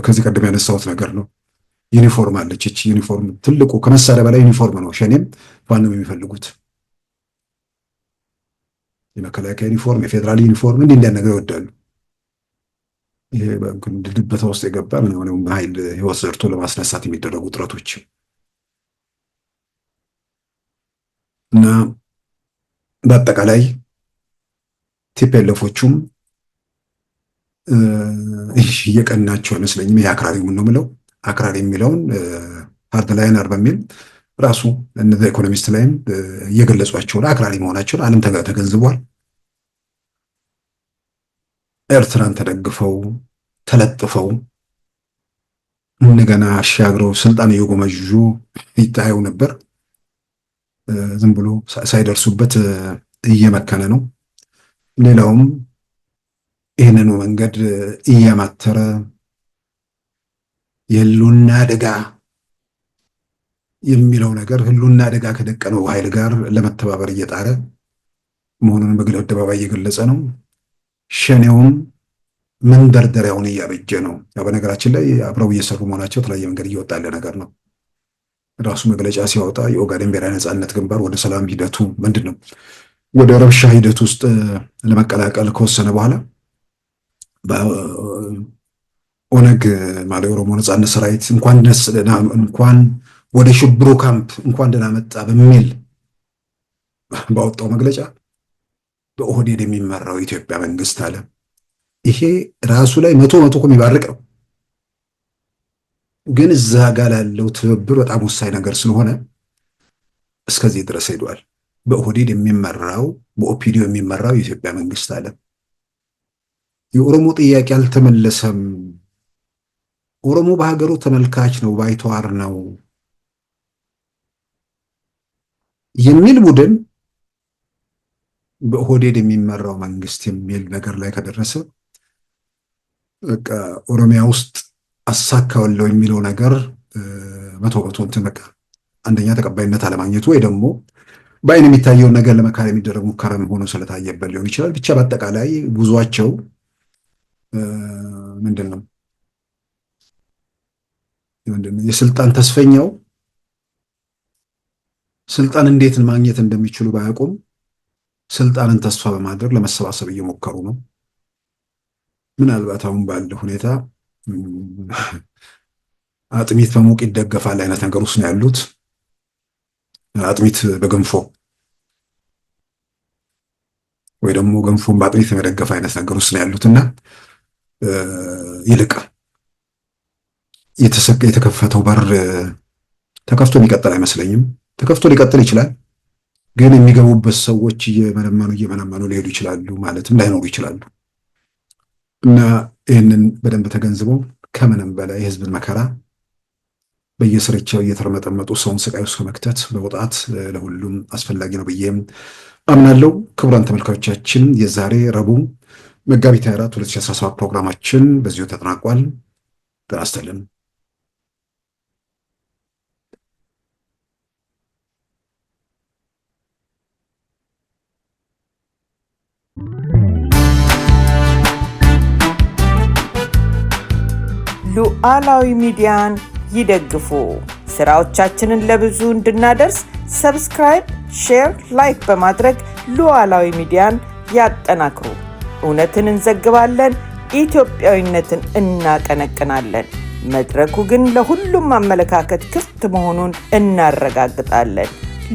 ከዚህ ቀደም ያነሳሁት ነገር ነው። ዩኒፎርም አለች። እቺ ዩኒፎርም ትልቁ ከመሳሪያ በላይ ዩኒፎርም ነው። ሸኔም ፋኖም የሚፈልጉት የመከላከያ ዩኒፎርም፣ የፌዴራል ዩኒፎርም እንዲህ ነገር ይወዳሉ። ይሄ ድብታ ውስጥ የገባ ምንም ኃይል ህይወት ዘርቶ ለማስነሳት የሚደረጉ ጥረቶች እና በአጠቃላይ ቲፒኤልኤፎቹም እየቀናቸው አይመስለኝም። ይሄ አክራሪውን ነው የምለው። አክራሪ የሚለውን ሃርድ ላይነር በሚል ራሱ እነዚ ኢኮኖሚስት ላይም እየገለጿቸውን አክራሪ መሆናቸውን ዓለም ተገንዝቧል። ኤርትራን ተደግፈው ተለጥፈው እንደገና አሻግረው ስልጣን እየጎመዡ ይታየው ነበር። ዝም ብሎ ሳይደርሱበት እየመከነ ነው። ሌላውም ይህንኑ መንገድ እያማተረ የህልውና አደጋ የሚለው ነገር ህልውና አደጋ ከደቀነው ኃይል ጋር ለመተባበር እየጣረ መሆኑን በግልጽ አደባባይ እየገለጸ ነው። ሸኔውም መንደርደሪያውን እያበጀ ነው። ያው በነገራችን ላይ አብረው እየሰሩ መሆናቸው የተለያየ መንገድ እየወጣ ያለ ነገር ነው። ራሱ መግለጫ ሲያወጣ የኦጋዴን ብሔራዊ ነጻነት ግንባር ወደ ሰላም ሂደቱ ምንድን ነው ወደ ረብሻ ሂደት ውስጥ ለመቀላቀል ከወሰነ በኋላ ኦነግ ማለት የኦሮሞ ነጻነት ሰራዊት እንኳን ወደ ሽብሩ ካምፕ እንኳን ደህና መጣ በሚል ባወጣው መግለጫ በኦህዴድ የሚመራው የኢትዮጵያ መንግስት አለ። ይሄ ራሱ ላይ መቶ እኮ የሚባርቅ ነው። ግን እዛ ጋር ያለው ትብብር በጣም ወሳኝ ነገር ስለሆነ እስከዚህ ድረስ ሄዷል። በኦህዴድ የሚመራው በኦፒዲዮ የሚመራው የኢትዮጵያ መንግስት አለ። የኦሮሞ ጥያቄ አልተመለሰም። ኦሮሞ በሀገሩ ተመልካች ነው፣ ባይተዋር ነው የሚል ቡድን በኦህዴድ የሚመራው መንግስት የሚል ነገር ላይ ከደረሰ በቃ ኦሮሚያ ውስጥ አሳካዋለሁ የሚለው ነገር መቶ እንትን በቃ አንደኛ ተቀባይነት አለማግኘቱ ወይ ደግሞ በአይን የሚታየውን ነገር ለመካድ የሚደረግ ሙከራ ሆኖ ስለታየበት ሊሆን ይችላል። ብቻ በአጠቃላይ ጉዟቸው ምንድነው የስልጣን ተስፈኛው ስልጣን እንዴት ማግኘት እንደሚችሉ ባያውቁም ስልጣንን ተስፋ በማድረግ ለመሰባሰብ እየሞከሩ ነው። ምናልባት አሁን ባለው ሁኔታ አጥሚት በሙቅ ይደገፋል አይነት ነገር ውስጥ ነው ያሉት። አጥሚት በገንፎ ወይ ደግሞ ገንፎን በአጥሚት የመደገፍ አይነት ነገር ውስጥ ነው ያሉትና ይልቅ የተከፈተው በር ተከፍቶ የሚቀጥል አይመስለኝም። ተከፍቶ ሊቀጥል ይችላል፣ ግን የሚገቡበት ሰዎች እየመነመኑ ሊሄዱ ይችላሉ፣ ማለትም ላይኖሩ ይችላሉ። እና ይህንን በደንብ ተገንዝበው ከምንም በላይ የህዝብን መከራ በየስርቻው እየተረመጠመጡ ሰውን ስቃይ ውስጥ ከመክተት መውጣት ለሁሉም አስፈላጊ ነው ብዬም አምናለሁ። ክቡራን ተመልካቾቻችን የዛሬ ረቡዕ መጋቢት 24 2017 ፕሮግራማችን በዚሁ ተጠናቋል። ጤና ይስጥልን። ሉዓላዊ ሚዲያን ይደግፉ። ስራዎቻችንን ለብዙ እንድናደርስ ሰብስክራይብ፣ ሼር፣ ላይክ በማድረግ ሉዓላዊ ሚዲያን ያጠናክሩ። እውነትን እንዘግባለን፣ ኢትዮጵያዊነትን እናቀነቅናለን። መድረኩ ግን ለሁሉም አመለካከት ክፍት መሆኑን እናረጋግጣለን።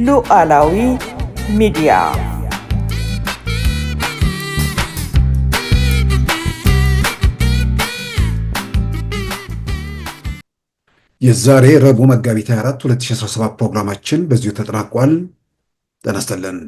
ሉዓላዊ ሚዲያ የዛሬ ረቡዕ መጋቢት 24 2017 ፕሮግራማችን በዚሁ ተጠናቋል። ጤና ይስጥልን።